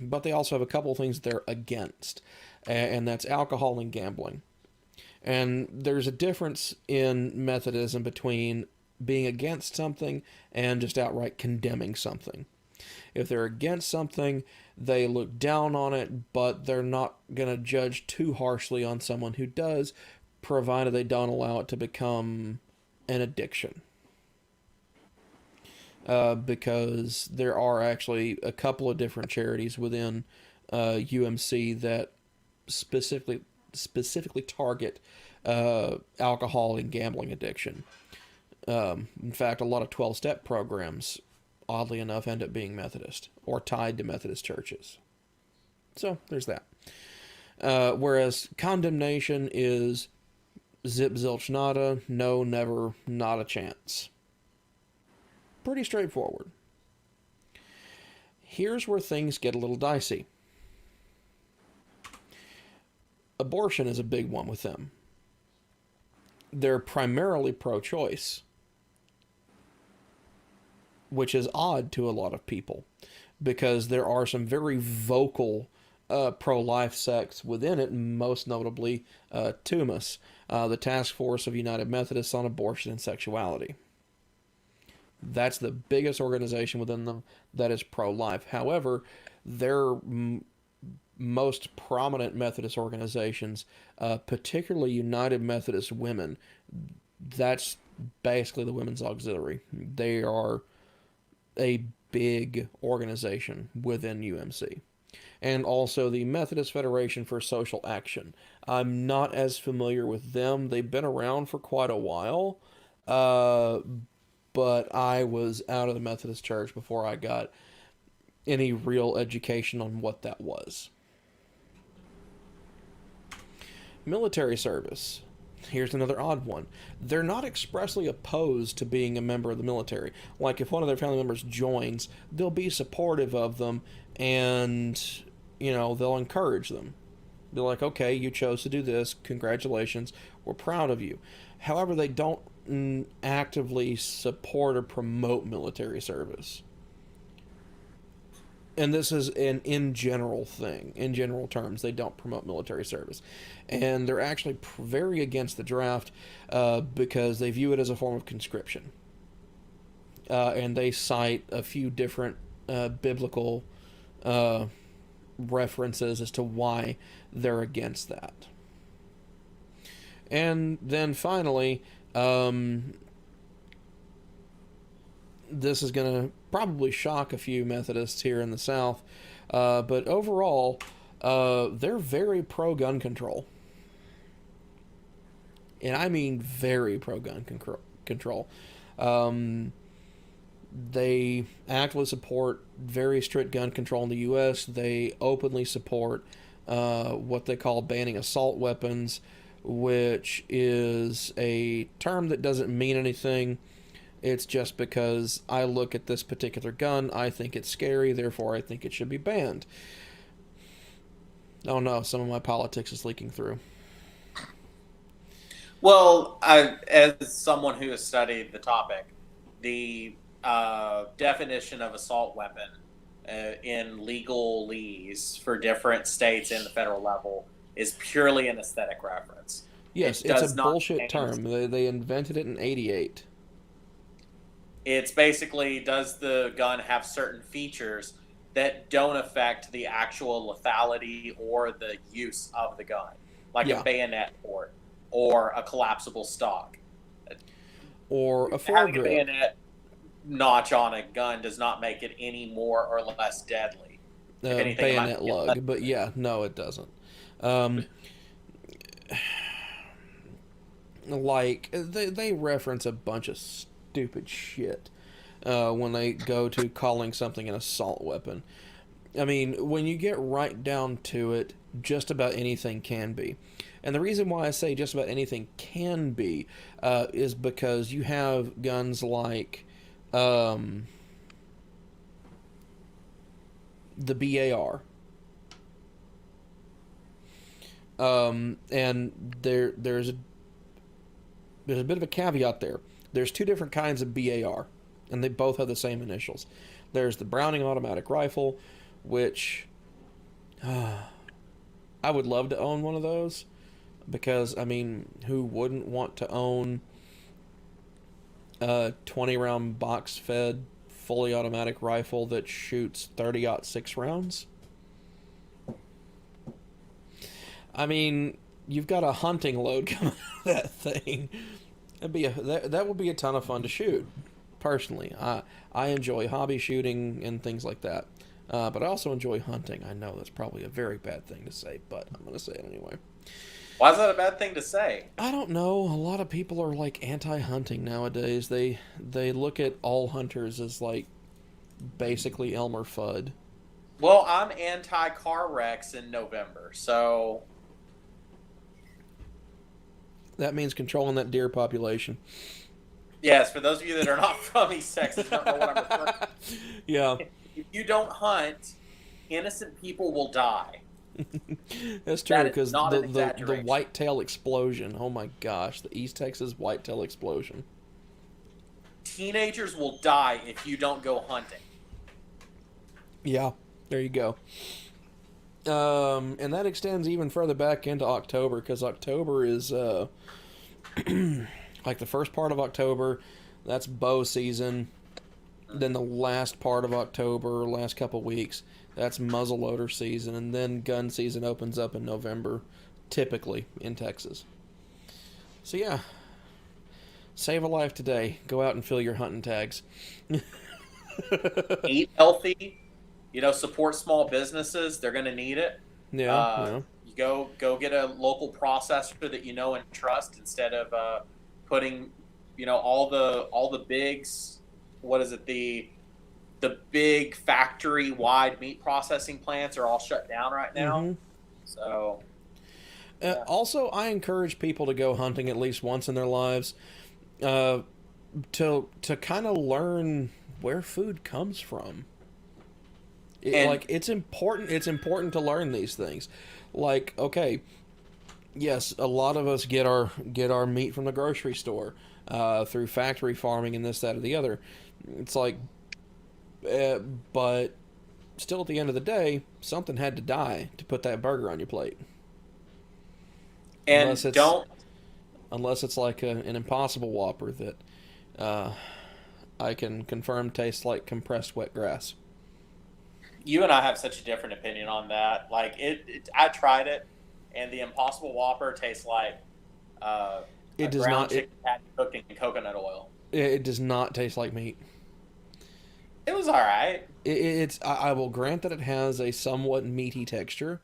But they also have a couple of things they're against, and that's alcohol and gambling. And there's a difference in Methodism between being against something and just outright condemning something. If they're against something, they look down on it, but they're not going to judge too harshly on someone who does, provided they don't allow it to become an addiction. Because there are actually a couple of different charities within UMC that specifically target alcohol and gambling addiction. In fact, a lot of 12-step programs, oddly enough, end up being Methodist or tied to Methodist churches. So there's that. Whereas condemnation is zip, zilch, nada, no, never, not a chance. Pretty straightforward. Here's where things get a little dicey. Abortion is a big one with them. They're primarily pro-choice, which is odd to a lot of people, because there are some very vocal pro-life sects within it, most notably TUMAS, the Task Force of United Methodists on Abortion and Sexuality. That's the biggest organization within them that is pro-life. However, their most prominent Methodist organizations, particularly United Methodist Women, that's basically the Women's Auxiliary. They are a big organization within UMC. And also the Methodist Federation for Social Action. I'm not as familiar with them. They've been around for quite a while, but I was out of the Methodist Church before I got any real education on what that was. Military service. Here's another odd one. They're not expressly opposed to being a member of the military. Like, if one of their family members joins, they'll be supportive of them, and, you know, they'll encourage them. Be like, okay, you chose to do this. Congratulations. We're proud of you. However, they don't actively support or promote military service. and this is an in general thing. In general terms, they don't promote military service, and they're actually very against the draft because they view it as a form of conscription. And they cite a few different biblical references as to why they're against that. And then finally, this is going to probably shock a few Methodists here in the South, but overall, they're very pro-gun control. And I mean very pro-gun control. They actively support very strict gun control in the U.S. They openly support what they call banning assault weapons, which is a term that doesn't mean anything. It's just because I look at this particular gun, I think it's scary, therefore I think it should be banned. Oh no, some of my politics is leaking through. Well, as someone who has studied the topic, the definition of assault weapon in legalese for different states and the federal level is purely an aesthetic reference. Yes, it's a bullshit term. They invented it in '88. It's basically, does the gun have certain features that don't affect the actual lethality or the use of the gun, like a bayonet port or a collapsible stock, or a foregrip. Having a bayonet notch on a gun does not make it any more or less deadly. Bayonet lug, but yeah, no, it doesn't. Like they reference a bunch of stupid shit when they go to calling something an assault weapon. I mean, when you get right down to it, just about anything can be. And the reason why I say just about anything can be is because you have guns like the BAR. And there's a bit of a caveat there. There's two different kinds of BAR, and they both have the same initials. There's the Browning automatic rifle, which I would love to own one of those, because, I mean, who wouldn't want to own a 20-round box-fed, fully automatic rifle that shoots 30-06 rounds? I mean, you've got a hunting load coming out of that thing. That would be a ton of fun to shoot. Personally, I enjoy hobby shooting and things like that, but I also enjoy hunting. I know that's probably a very bad thing to say, but I'm going to say it anyway. Why is that a bad thing to say? I don't know. A lot of people are like anti-hunting nowadays. They look at all hunters as like basically Elmer Fudd. Well, I'm anti-car wrecks in November, so that means controlling that deer population. Yes, for those of you that are not from East Texas, don't know what I'm referring to. Yeah. If you don't hunt, innocent people will die. That's true, because the whitetail explosion. Oh my gosh, the East Texas whitetail explosion. Teenagers will die if you don't go hunting. Yeah, there you go. And that extends even further back into October, because October is like the first part of October, that's bow season. Then the last part of October, last couple weeks, that's muzzleloader season, and then gun season opens up in November, typically in Texas. So yeah, save a life today. Go out and fill your hunting tags. Eat healthy. Support small businesses. They're going to need it. Yeah. You go get a local processor that you know and trust, instead of putting, all the bigs. What is it? The big factory-wide meat processing plants are all shut down right now. Mm-hmm. So, yeah. Also, I encourage people to go hunting at least once in their lives, to kind of learn where food comes from. It's important. It's important to learn these things. Like, okay, yes, a lot of us get our meat from the grocery store, through factory farming and this, that, or the other. It's like, but still at the end of the day, something had to die to put that burger on your plate. And Unless it's like an Impossible Whopper that I can confirm tastes like compressed wet grass. You and I have such a different opinion on that. Like I tried it, and the Impossible Whopper tastes like it does not chicken patty cooked in coconut oil. It does not taste like meat. It was all right. I will grant that it has a somewhat meaty texture,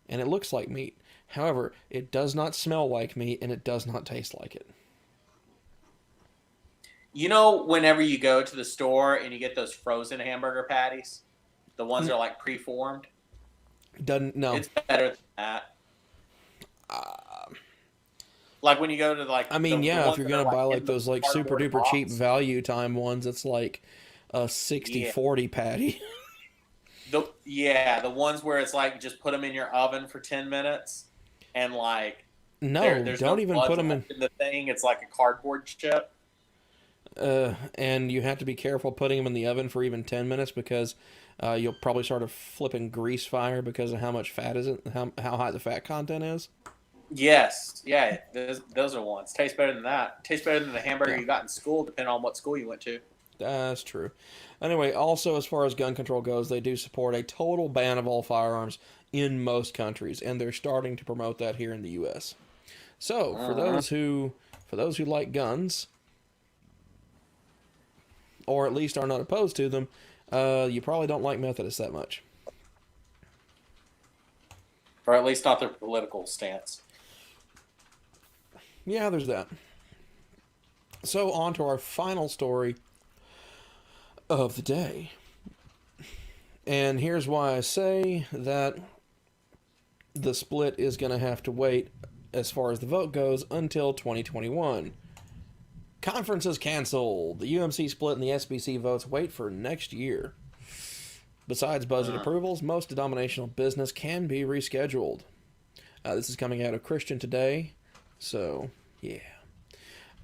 and it looks like meat. However, it does not smell like meat, and it does not taste like it. You know, whenever you go to the store and you get those frozen hamburger patties, the ones that are like preformed, no, it's better than that. Like when you go to like, if you're gonna buy like those like super duper cheap value time ones, it's like a 60-40 patty. The ones where it's like just put them in your oven for 10 minutes and like there's don't no even put them in the thing. It's like a cardboard chip. And you have to be careful putting them in the oven for even 10 minutes because you'll probably start a flipping grease fire because of how much fat is it, how high the fat content is. Yes, yeah, those are ones. Tastes better than that. Tastes better than the hamburger you got in school, depending on what school you went to. That's true. Anyway, also as far as gun control goes, they do support a total ban of all firearms in most countries, and they're starting to promote that here in the U.S. So for those who like guns, or at least are not opposed to them, you probably don't like Methodists that much. Or at least not their political stance. Yeah, there's that. So on to our final story of the day. And here's why I say that the split is going to have to wait, as far as the vote goes, until 2021. Conferences canceled. The UMC split and the SBC votes wait for next year. Besides budget approvals, most denominational business can be rescheduled. This is coming out of Christian Today. So, yeah.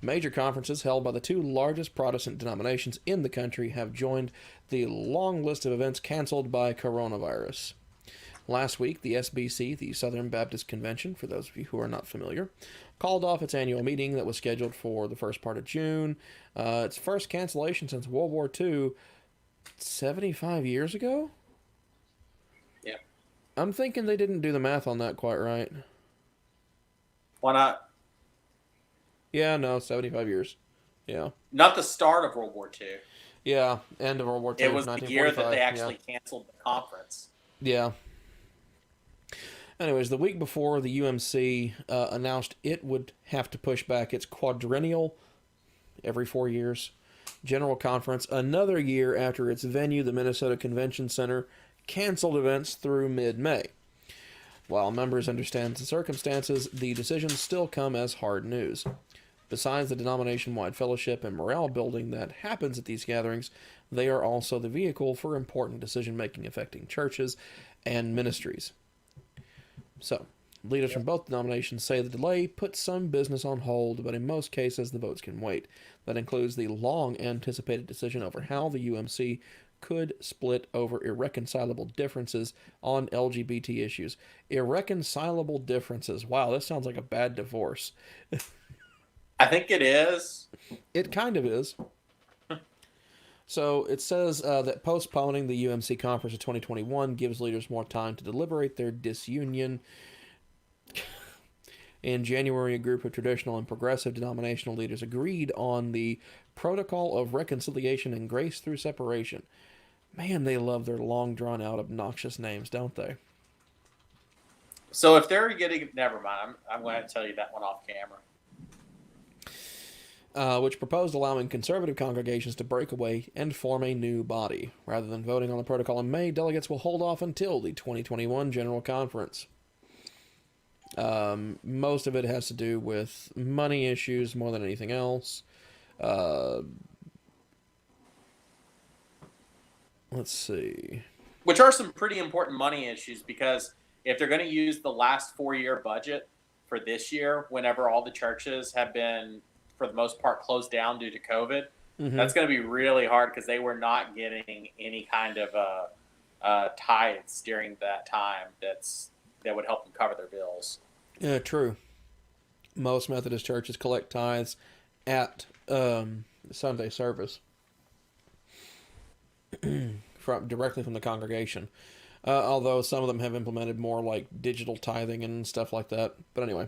Major conferences held by the two largest Protestant denominations in the country have joined the long list of events canceled by coronavirus. Last week, the SBC, the Southern Baptist Convention, for those of you who are not familiar, called off its annual meeting that was scheduled for the first part of June. Its first cancellation since World War II, 75 years ago? Yeah. I'm thinking they didn't do the math on that quite right. Why not? Yeah, no, 75 years. Yeah. Not the start of World War II. Yeah, end of World War II. It was the year that they actually canceled the conference. Yeah. Anyways, the week before, the UMC announced it would have to push back its quadrennial, every 4 years, General Conference another year after its venue, the Minnesota Convention Center, canceled events through mid-May. While members understand the circumstances, the decisions still come as hard news. Besides the denomination-wide fellowship and morale building that happens at these gatherings, they are also the vehicle for important decision-making affecting churches and ministries. So, leaders from both denominations say the delay puts some business on hold, but in most cases the votes can wait. That includes the long-anticipated decision over how the UMC could split over irreconcilable differences on LGBT issues. Irreconcilable differences. Wow, that sounds like a bad divorce. I think it is. It kind of is. So it says that postponing the UMC conference of 2021 gives leaders more time to deliberate their disunion. In January, a group of traditional and progressive denominational leaders agreed on the Protocol of Reconciliation and Grace Through Separation. Man, they love their long, drawn-out, obnoxious names, don't they? So if they're getting... Never mind. I'm going to tell you that one off camera. Which proposed allowing conservative congregations to break away and form a new body. Rather than voting on the protocol in May, delegates will hold off until the 2021 General Conference. Most of it has to do with money issues more than anything else. Let's see. Which are some pretty important money issues, because if they're going to use the last 4-year budget for this year, whenever all the churches have been, for the most part, closed down due to COVID, that's going to be really hard, because they were not getting any kind of tithes during that time that would help them cover their bills. Yeah, true. Most Methodist churches collect tithes at Sunday service directly from the congregation. Although some of them have implemented more like digital tithing and stuff like that. But anyway.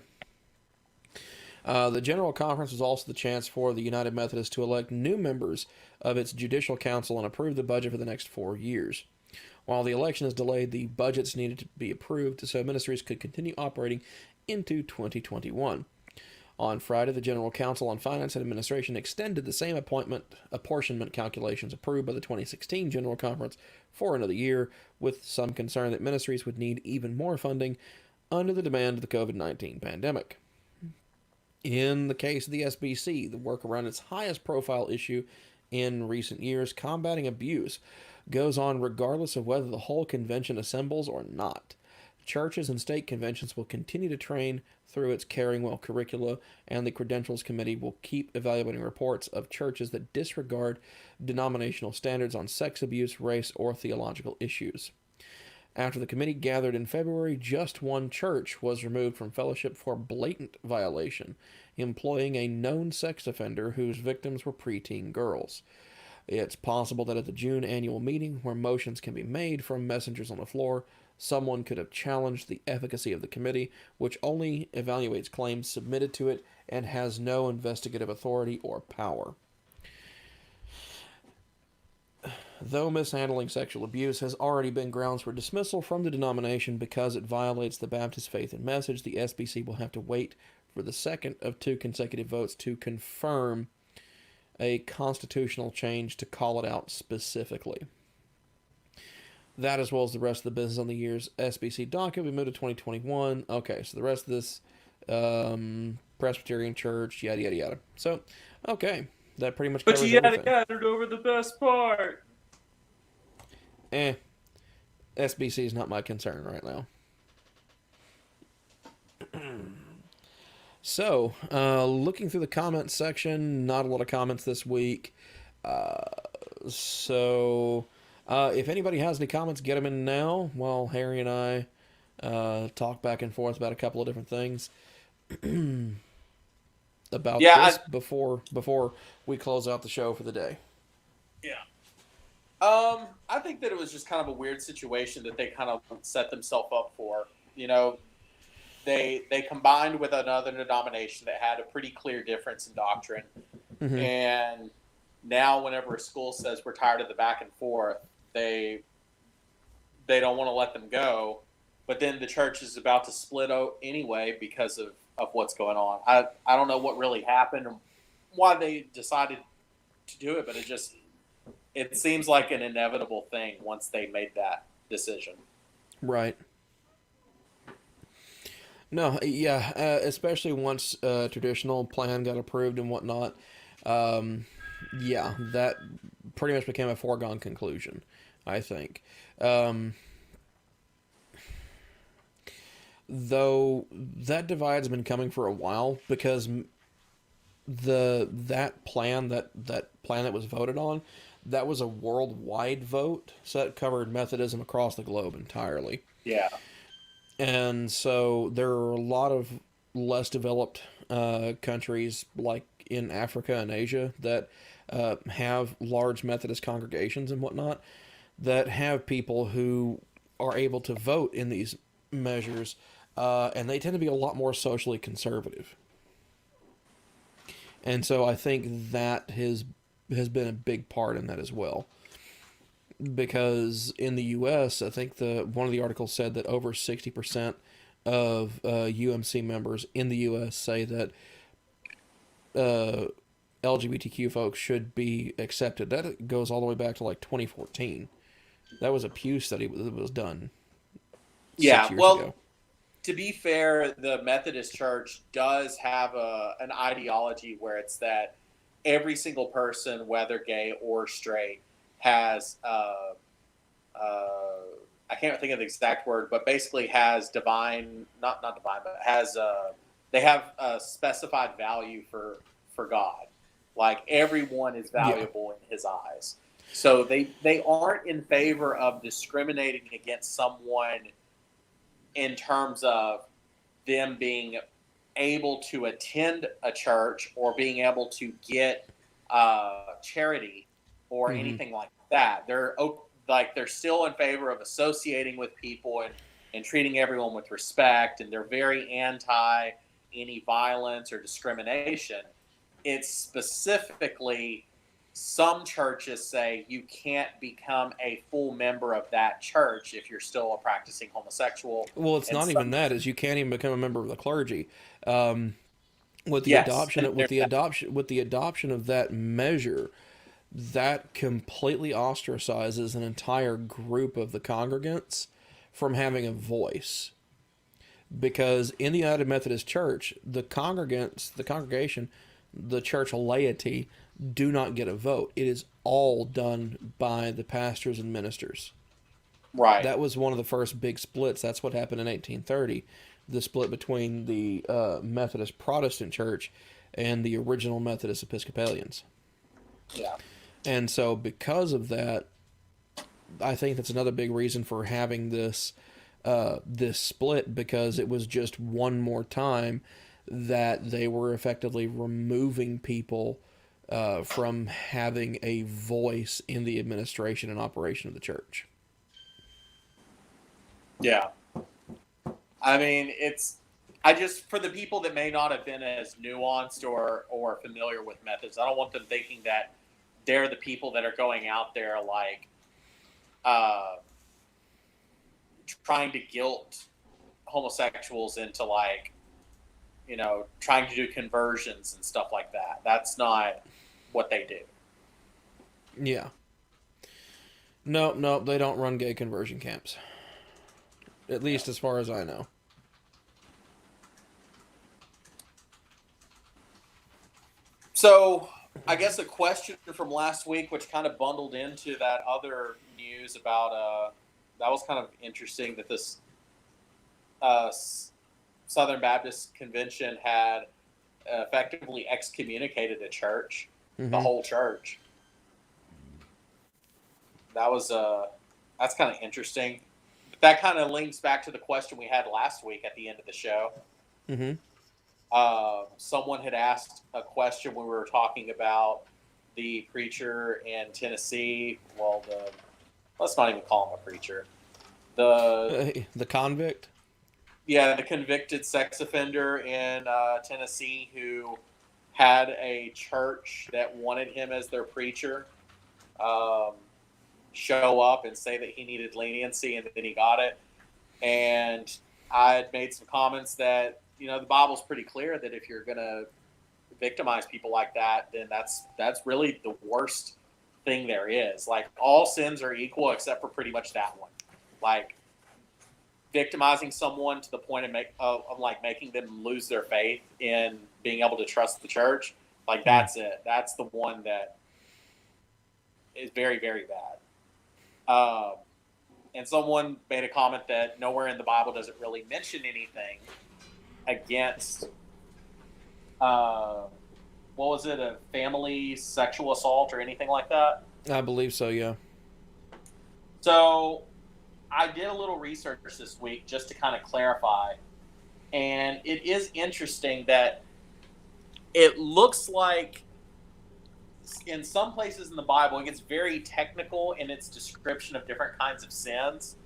The General Conference was also the chance for the United Methodist to elect new members of its Judicial Council and approve the budget for the next 4 years. While the election is delayed, the budgets needed to be approved so ministries could continue operating into 2021. On Friday, the General Council on Finance and Administration extended the same apportionment calculations approved by the 2016 General Conference for another year, with some concern that ministries would need even more funding under the demand of the COVID-19 pandemic. In the case of the SBC, the work around its highest profile issue in recent years, combating abuse, goes on regardless of whether the whole convention assembles or not. Churches and state conventions will continue to train through its Caring Well curricula, and the Credentials Committee will keep evaluating reports of churches that disregard denominational standards on sex abuse, race, or theological issues. After the committee gathered in February, just one church was removed from fellowship for blatant violation, employing a known sex offender whose victims were preteen girls. It's possible that at the June annual meeting, where motions can be made from messengers on the floor, someone could have challenged the efficacy of the committee, which only evaluates claims submitted to it and has no investigative authority or power. Though mishandling sexual abuse has already been grounds for dismissal from the denomination because it violates the Baptist faith and message, the SBC will have to wait for the second of 2 consecutive votes to confirm a constitutional change to call it out specifically. That, as well as the rest of the business on the year's SBC docket, we moved to 2021. Okay, so the rest of this Presbyterian Church, yada, yada, yada. So, okay, that pretty much covers everything. But you gathered over the best part. SBC is not my concern right now. So, looking through the comments section, not a lot of comments this week. If anybody has any comments, get them in now while Harry and I talk back and forth about a couple of different things about this before we close out the show for the day. Yeah. I think that it was just kind of a weird situation that they kind of set themselves up for. You know, they combined with another denomination that had a pretty clear difference in doctrine. Mm-hmm. And now whenever a school says we're tired of the back and forth, they don't want to let them go. But then the church is about to split out anyway because of what's going on. I don't know what really happened or why they decided to do it, but it seems like an inevitable thing once they made that decision. Right. No, yeah, especially once traditional plan got approved and whatnot. Yeah, that pretty much became a foregone conclusion, I think. Though that divide's been coming for a while because that plan that was voted on, that was a worldwide vote, so that covered Methodism across the globe entirely. Yeah. And so there are a lot of less developed countries, like in Africa and Asia, that have large Methodist congregations and whatnot, that have people who are able to vote in these measures, and they tend to be a lot more socially conservative. And so I think that has been a big part in that as well. Because in the U.S., I think one of the articles said that over 60% of UMC members in the U.S. say that LGBTQ folks should be accepted. That goes all the way back to like 2014. That was a Pew study that was done 6 years ago. To be fair, the Methodist Church does have an ideology where it's that every single person, whether gay or straight, has I can't think of the exact word, but basically has divine, not divine, but has they have a specified value for God. Like everyone is valuable in His eyes. So they aren't in favor of discriminating against someone in terms of them being able to attend a church or being able to get charity or anything like that. They're still in favor of associating with people and treating everyone with respect, and they're very anti any violence or discrimination. It's specifically some churches say you can't become a full member of that church if you're still a practicing homosexual. Well, it's not even that; is you can't even become a member of the clergy. With the adoption of that measure, that completely ostracizes an entire group of the congregants from having a voice. Because in the United Methodist Church, the congregation, the church laity, do not get a vote. It is all done by the pastors and ministers. Right. That was one of the first big splits. That's what happened in 1830. The split between the Methodist Protestant Church and the original Methodist Episcopalians. Yeah. And so because of that, I think that's another big reason for having this split, because it was just one more time that they were effectively removing people from having a voice in the administration and operation of the church. Yeah. I mean, for the people that may not have been as nuanced or familiar with methods, I don't want them thinking that they're the people that are going out there like trying to guilt homosexuals into like, trying to do conversions and stuff like that. That's not what they do. Yeah. No, they don't run gay conversion camps. At least as far as I know. So, I guess a question from last week, which kind of bundled into that other news about, that was kind of interesting that this Southern Baptist Convention had effectively excommunicated a church, the whole church. That's kind of interesting. That kind of links back to the question we had last week at the end of the show. Mm-hmm. Someone had asked a question when we were talking about the preacher in Tennessee. Well, let's not even call him a preacher. The convict? Yeah, the convicted sex offender in Tennessee who had a church that wanted him as their preacher show up and say that he needed leniency, and then he got it. And I had made some comments that, the Bible's pretty clear that if you're going to victimize people like that, then that's really the worst thing there is. Like, all sins are equal except for pretty much that one. Like, victimizing someone to the point of making them lose their faith in being able to trust the church, like, that's it. That's the one that is very, very bad. And someone made a comment that nowhere in the Bible does it really mention anything against, what was it, a family sexual assault or anything like that? I believe so, yeah. So I did a little research this week just to kind of clarify, and it is interesting that it looks like in some places in the Bible, it gets very technical in its description of different kinds of sins,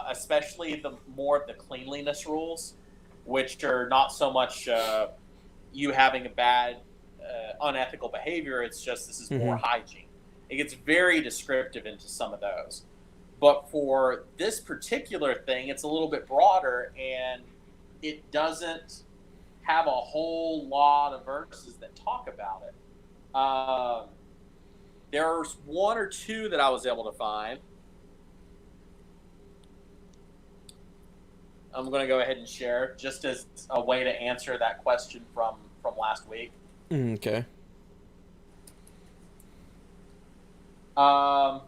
especially the more of the cleanliness rules, which are not so much you having a bad, unethical behavior. It's just this is more hygiene. It gets very descriptive into some of those. But for this particular thing, it's a little bit broader, and it doesn't have a whole lot of verses that talk about it. There's one or two that I was able to find. I'm going to go ahead and share just as a way to answer that question from last week. Okay. One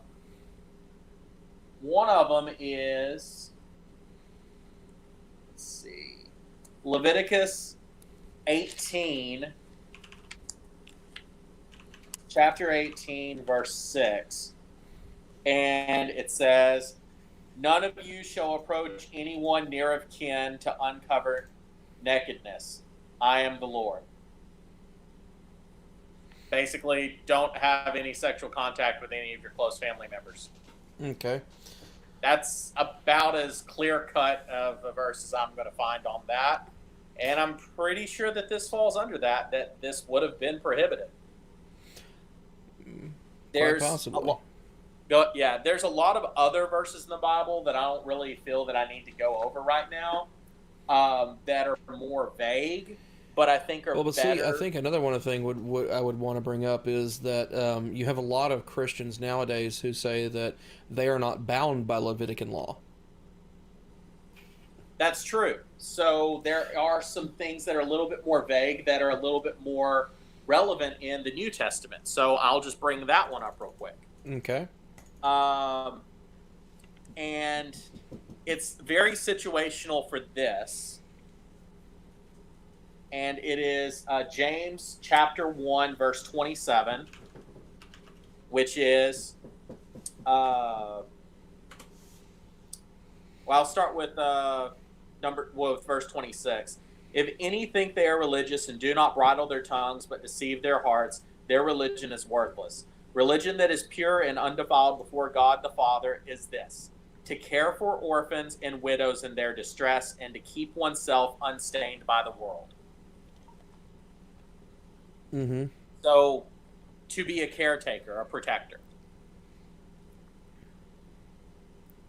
of them is, let's see, Leviticus 18, chapter 18, verse 6. And it says, "None of you shall approach anyone near of kin to uncover nakedness. I am the Lord." Basically, don't have any sexual contact with any of your close family members. Okay. That's about as clear cut of a verse as I'm going to find on that. And I'm pretty sure that this falls under that this would have been prohibited. There's possibly. there's a lot of other verses in the Bible that I don't really feel that I need to go over right now, that are more vague, but I think are better. See, I think another one of the thing I would want to bring up is that you have a lot of Christians nowadays who say that they are not bound by Levitican law. That's true. So there are some things that are a little bit more vague that are a little bit more relevant in the New Testament. So I'll just bring that one up real quick. Okay. And it's very situational for this. And it is James chapter 1, verse 27, which is, well, I'll start with verse 26. "If any think they are religious and do not bridle their tongues but deceive their hearts, their religion is worthless. Religion that is pure and undefiled before God the Father is this: to care for orphans and widows in their distress, and to keep oneself unstained by the world." Mm-hmm. So, to be a caretaker, a protector.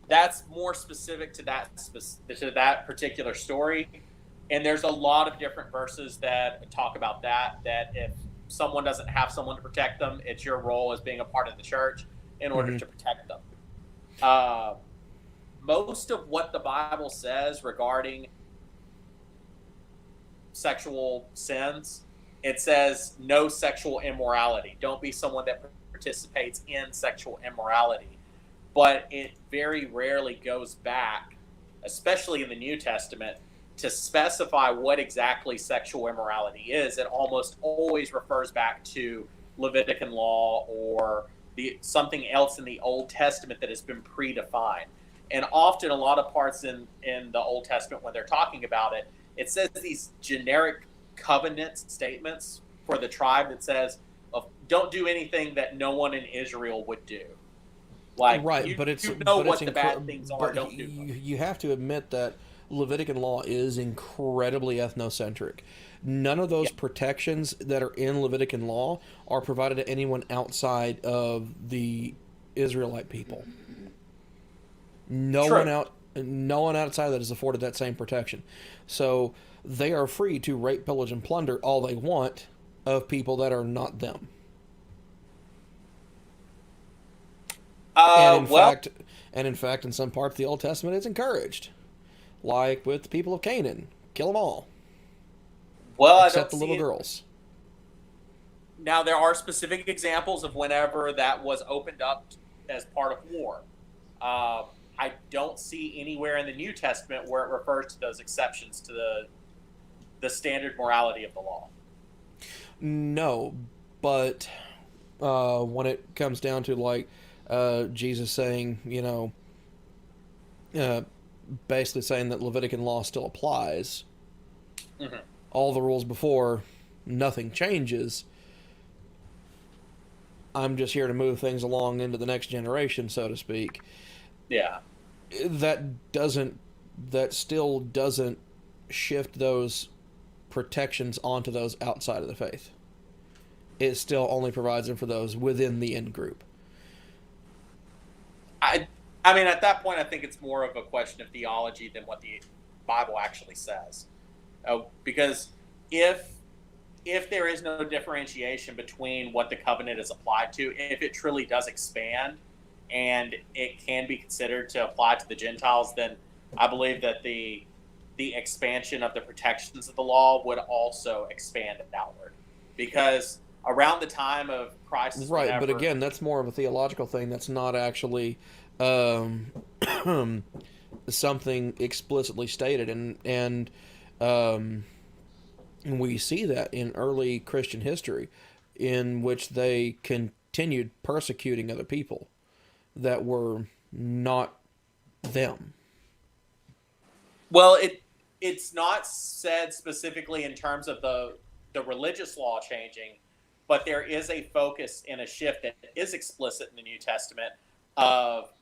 That's more specific to that particular story. And there's a lot of different verses that talk about that if someone doesn't have someone to protect them, it's your role as being a part of the church in order to protect them. Most of what the Bible says regarding sexual sins, it says no sexual immorality. Don't be someone that participates in sexual immorality. But it very rarely goes back, especially in the New Testament, to specify what exactly sexual immorality is. It almost always refers back to Levitican law or something else in the Old Testament that has been predefined. And often a lot of parts in the Old Testament, when they're talking about it, it says these generic covenant statements for the tribe that says, don't do anything that no one in Israel would do. Like, right, you, but it's you know but what it's the bad things are, don't do them. You have to admit that Levitican law is incredibly ethnocentric. None of those protections that are in Levitican law are provided to anyone outside of the Israelite people. No one outside that is afforded that same protection. So they are free to rape, pillage, and plunder all they want of people that are not them. And in fact, in some parts of the Old Testament, it's encouraged. Like with the people of Canaan, kill them all. Well, except the little girls. Now, there are specific examples of whenever that was opened up as part of war. I don't see anywhere in the New Testament where it refers to those exceptions to the standard morality of the law. No, but when it comes down to like Jesus saying, basically saying that Levitican law still applies, all the rules before, nothing changes. I'm just here to move things along into the next generation, so to speak. Yeah. That still doesn't shift those protections onto those outside of the faith. It still only provides them for those within the in group. I mean, at that point, I think it's more of a question of theology than what the Bible actually says. Because if there is no differentiation between what the covenant is applied to, if it truly does expand and it can be considered to apply to the Gentiles, then I believe that the expansion of the protections of the law would also expand outward. Because around the time of Christ, right? But again, that's more of a theological thing. That's not actually something explicitly stated, and we see that in early Christian history, in which they continued persecuting other people that were not them. Well, it's not said specifically in terms of the religious law changing, but there is a focus and a shift that is explicit in the New Testament of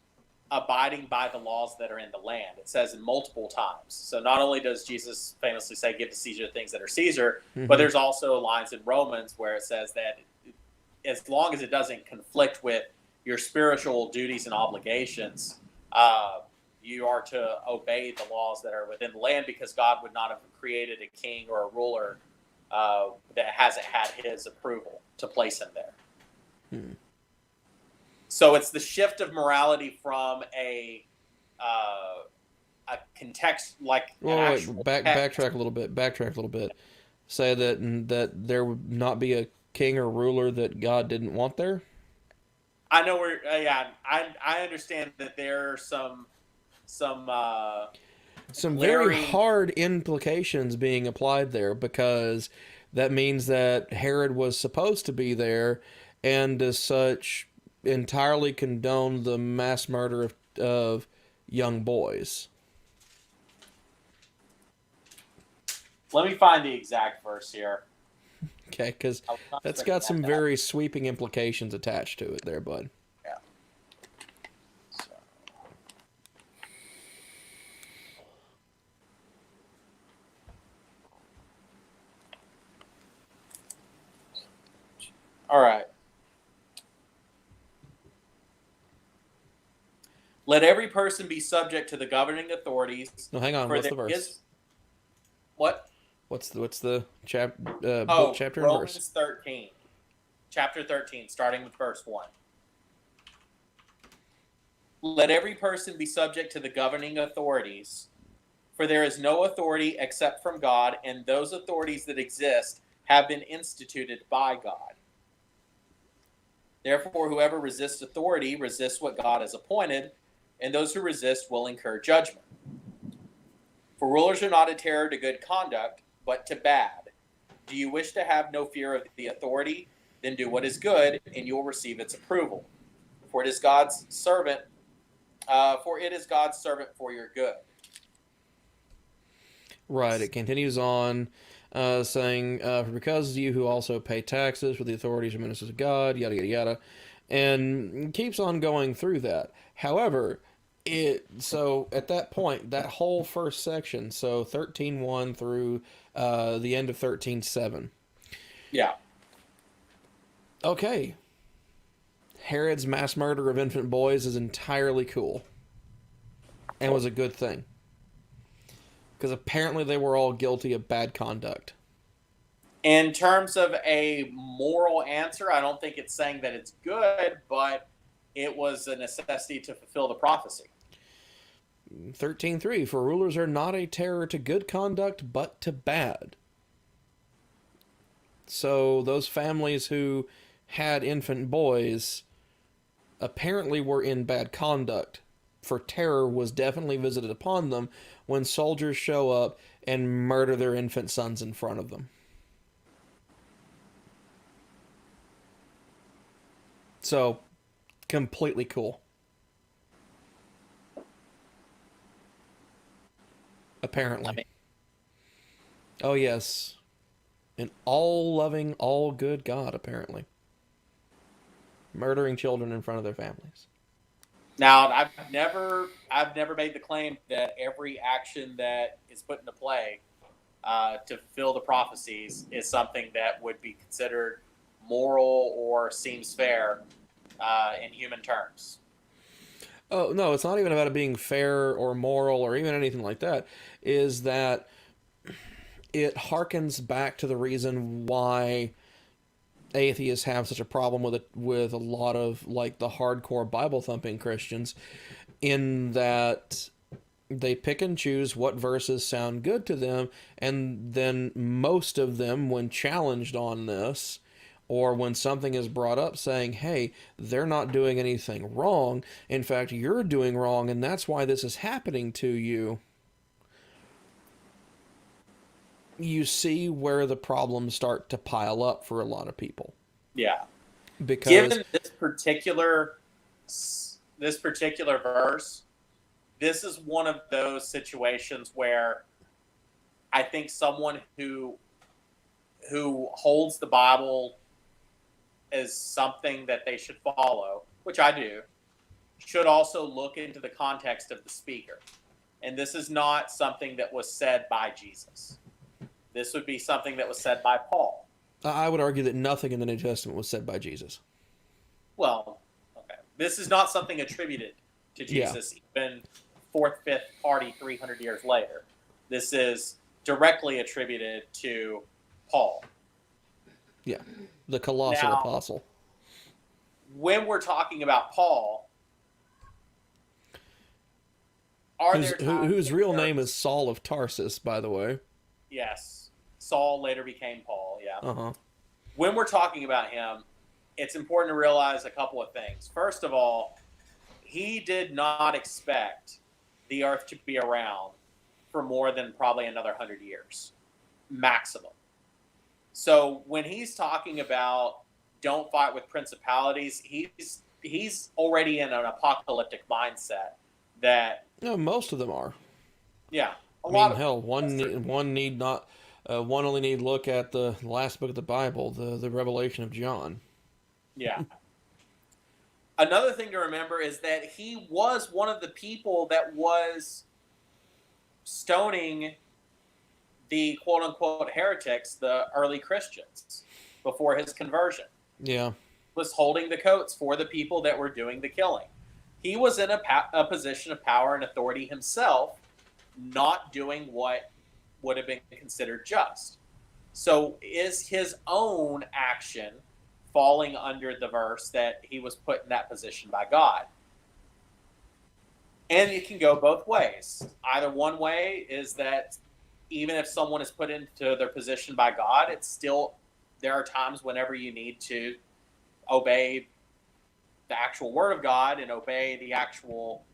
abiding by the laws that are in the land. It says in multiple times. So not only does Jesus famously say, give to Caesar the things that are Caesar, but there's also lines in Romans where it says that as long as it doesn't conflict with your spiritual duties and obligations, you are to obey the laws that are within the land, because God would not have created a king or a ruler that hasn't had his approval to place him there. So it's the shift of morality from a context, like backtrack a little bit. Say that there would not be a king or ruler that God didn't want there. I know where. I understand that there are some very hard implications being applied there, because that means that Herod was supposed to be there, and as such entirely condoned the mass murder of young boys. Let me find the exact verse here. Okay, because that's got some very sweeping implications attached to it there, bud. Yeah. All right. Let every person be subject to the governing authorities. No, hang on. What's the verse? What? What's the book, chapter, Romans and verse? 13. Chapter 13, starting with verse 1. Let every person be subject to the governing authorities, for there is no authority except from God, and those authorities that exist have been instituted by God. Therefore, whoever resists authority resists what God has appointed, and those who resist will incur judgment. For rulers are not a terror to good conduct, but to bad. Do you wish to have no fear of the authority? Then do what is good, and you will receive its approval. For it is God's servant. For your good. Right. It continues on, saying, "For because you who also pay taxes for the authorities and ministers of God, yada yada yada," and keeps on going through that. However, so at that point, that whole first section, so 13:1 through the end of 13:7. Yeah. Okay. Herod's mass murder of infant boys is entirely cool, and was a good thing, because apparently they were all guilty of bad conduct. In terms of a moral answer, I don't think it's saying that it's good, but it was a necessity to fulfill the prophecy. 13:3, for rulers are not a terror to good conduct, but to bad. So those families who had infant boys apparently were in bad conduct, for terror was definitely visited upon them when soldiers show up and murder their infant sons in front of them. So, completely cool. Apparently. Oh, yes. An all-loving, all-good God, apparently. Murdering children in front of their families. Now, I've never made the claim that every action that is put into play to fulfill the prophecies is something that would be considered moral or seems fair in human terms. Oh, no, it's not even about it being fair or moral or even anything like that. Is that it harkens back to the reason why atheists have such a problem with a lot of like the hardcore Bible thumping Christians, in that they pick and choose what verses sound good to them, and then most of them, when challenged on this, or when something is brought up saying, hey, they're not doing anything wrong, in fact, you're doing wrong, and that's why this is happening to you, you see where the problems start to pile up for a lot of people. Yeah. Because given this particular this particular verse, this is one of those situations where I think someone who holds the Bible as something that they should follow, which I do, should also look into the context of the speaker. And this is not something that was said by Jesus. This would be something that was said by Paul. I would argue that nothing in the New Testament was said by Jesus. Well, okay. This is not something attributed to Jesus, even fourth, fifth party 300 years later. This is directly attributed to Paul. Yeah, the colossal apostle. When we're talking about Paul, whose real name is Saul of Tarsus, by the way. Yes. Saul later became Paul, yeah. Uh-huh. When we're talking about him, it's important to realize a couple of things. First of all, he did not expect the earth to be around for more than probably another 100 years, maximum. So when he's talking about don't fight with principalities, he's already in an apocalyptic mindset that... No, most of them are. Yeah. One only need look at the last book of the Bible, the Revelation of John. Yeah. Another thing to remember is that he was one of the people that was stoning the quote-unquote heretics, the early Christians, before his conversion. Yeah. Was holding the coats for the people that were doing the killing. He was in a position of power and authority himself, not doing what would have been considered just. So is his own action falling under the verse that he was put in that position by God? And it can go both ways. Either one way is that even if someone is put into their position by God, it's still, there are times whenever you need to obey the actual word of God and obey the actual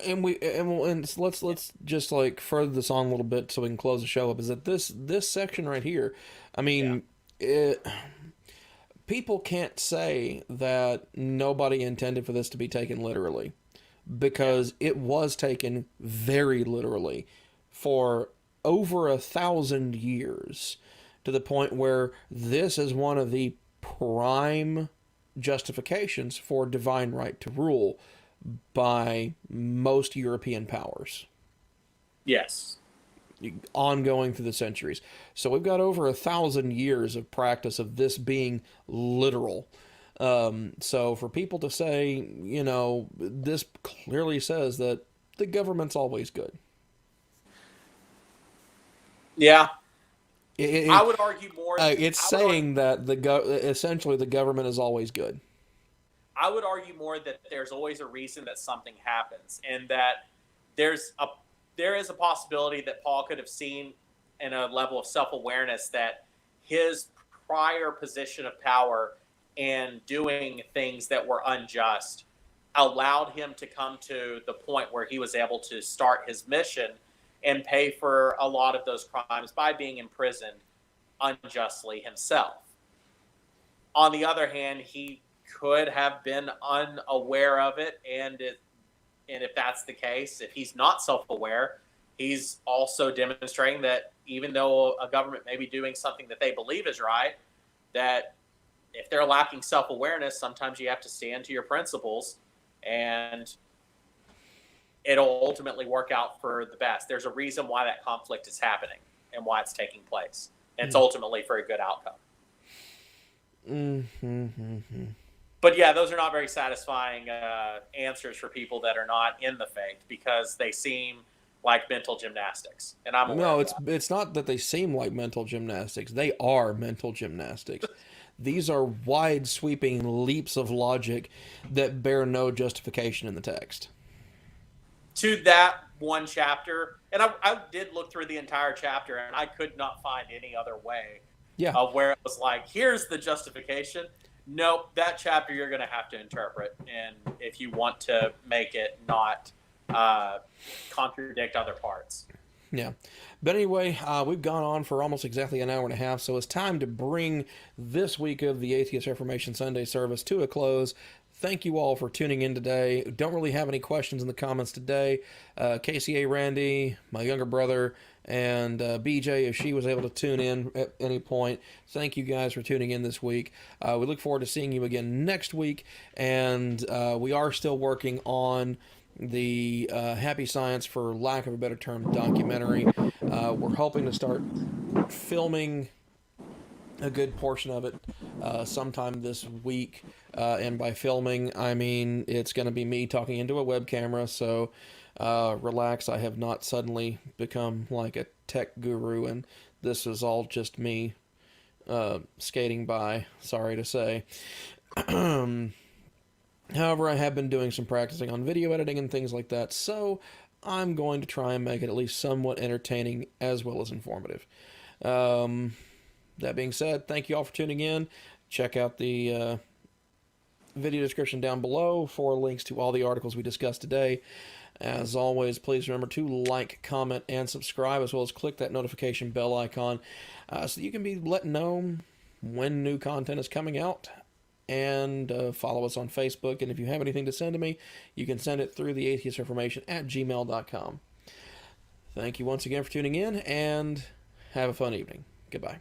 and let's just like further this on a little bit so we can close the show up. Is that this section right here? I mean, people can't say that nobody intended for this to be taken literally, because it was taken very literally for over 1,000 years, to the point where this is one of the prime justifications for divine right to rule by most European powers. Yes. Ongoing through the centuries. So we've got over 1,000 years of practice of this being literal. So for people to say, this clearly says that the government's always good. Yeah. I would argue more. It's saying that essentially the government is always good. I would argue more that there's always a reason that something happens, and that there is a possibility that Paul could have seen in a level of self-awareness that his prior position of power and doing things that were unjust allowed him to come to the point where he was able to start his mission and pay for a lot of those crimes by being imprisoned unjustly himself. On the other hand, he could have been unaware of it, and if that's the case, if he's not self-aware, he's also demonstrating that even though a government may be doing something that they believe is right, that if they're lacking self-awareness, sometimes you have to stand to your principles, and it'll ultimately work out for the best. There's a reason why that conflict is happening and why it's taking place. And it's ultimately for a good outcome. Mm-hmm. But yeah, those are not very satisfying answers for people that are not in the faith, because they seem like mental gymnastics. And I'm aware of that. It's not that they seem like mental gymnastics. They are mental gymnastics. These are wide sweeping leaps of logic that bear no justification in the text. To that one chapter, and I did look through the entire chapter, and I could not find any other way of where it was like, here's the justification. Nope, that chapter you're going to have to interpret, and if you want to make it not contradict other parts. Yeah. But anyway, we've gone on for almost exactly an hour and a half, so it's time to bring this week of the Atheist Reformation Sunday service to a close. thank you all for tuning in today. Don't really have any questions in the comments today. KCA Randy, my younger brother, and BJ, if she was able to tune in at any point, thank you guys for tuning in this week. We look forward to seeing you again next week, and we are still working on the Happy Science, for lack of a better term, documentary. We're hoping to start filming a good portion of it sometime this week, and by filming I mean it's going to be me talking into a web camera, so relax. I have not suddenly become like a tech guru, and this is all just me skating by, sorry to say. However, I have been doing some practicing on video editing and things like that, so I'm going to try and make it at least somewhat entertaining as well as informative. That being said, thank you all for tuning in. Check out the video description down below for links to all the articles we discussed today. As always, please remember to like, comment, and subscribe, as well as click that notification bell icon so that you can be let know when new content is coming out. And follow us on Facebook. And if you have anything to send to me, you can send it through the Atheist Reformation at gmail.com. Thank you once again for tuning in, and have a fun evening. Goodbye.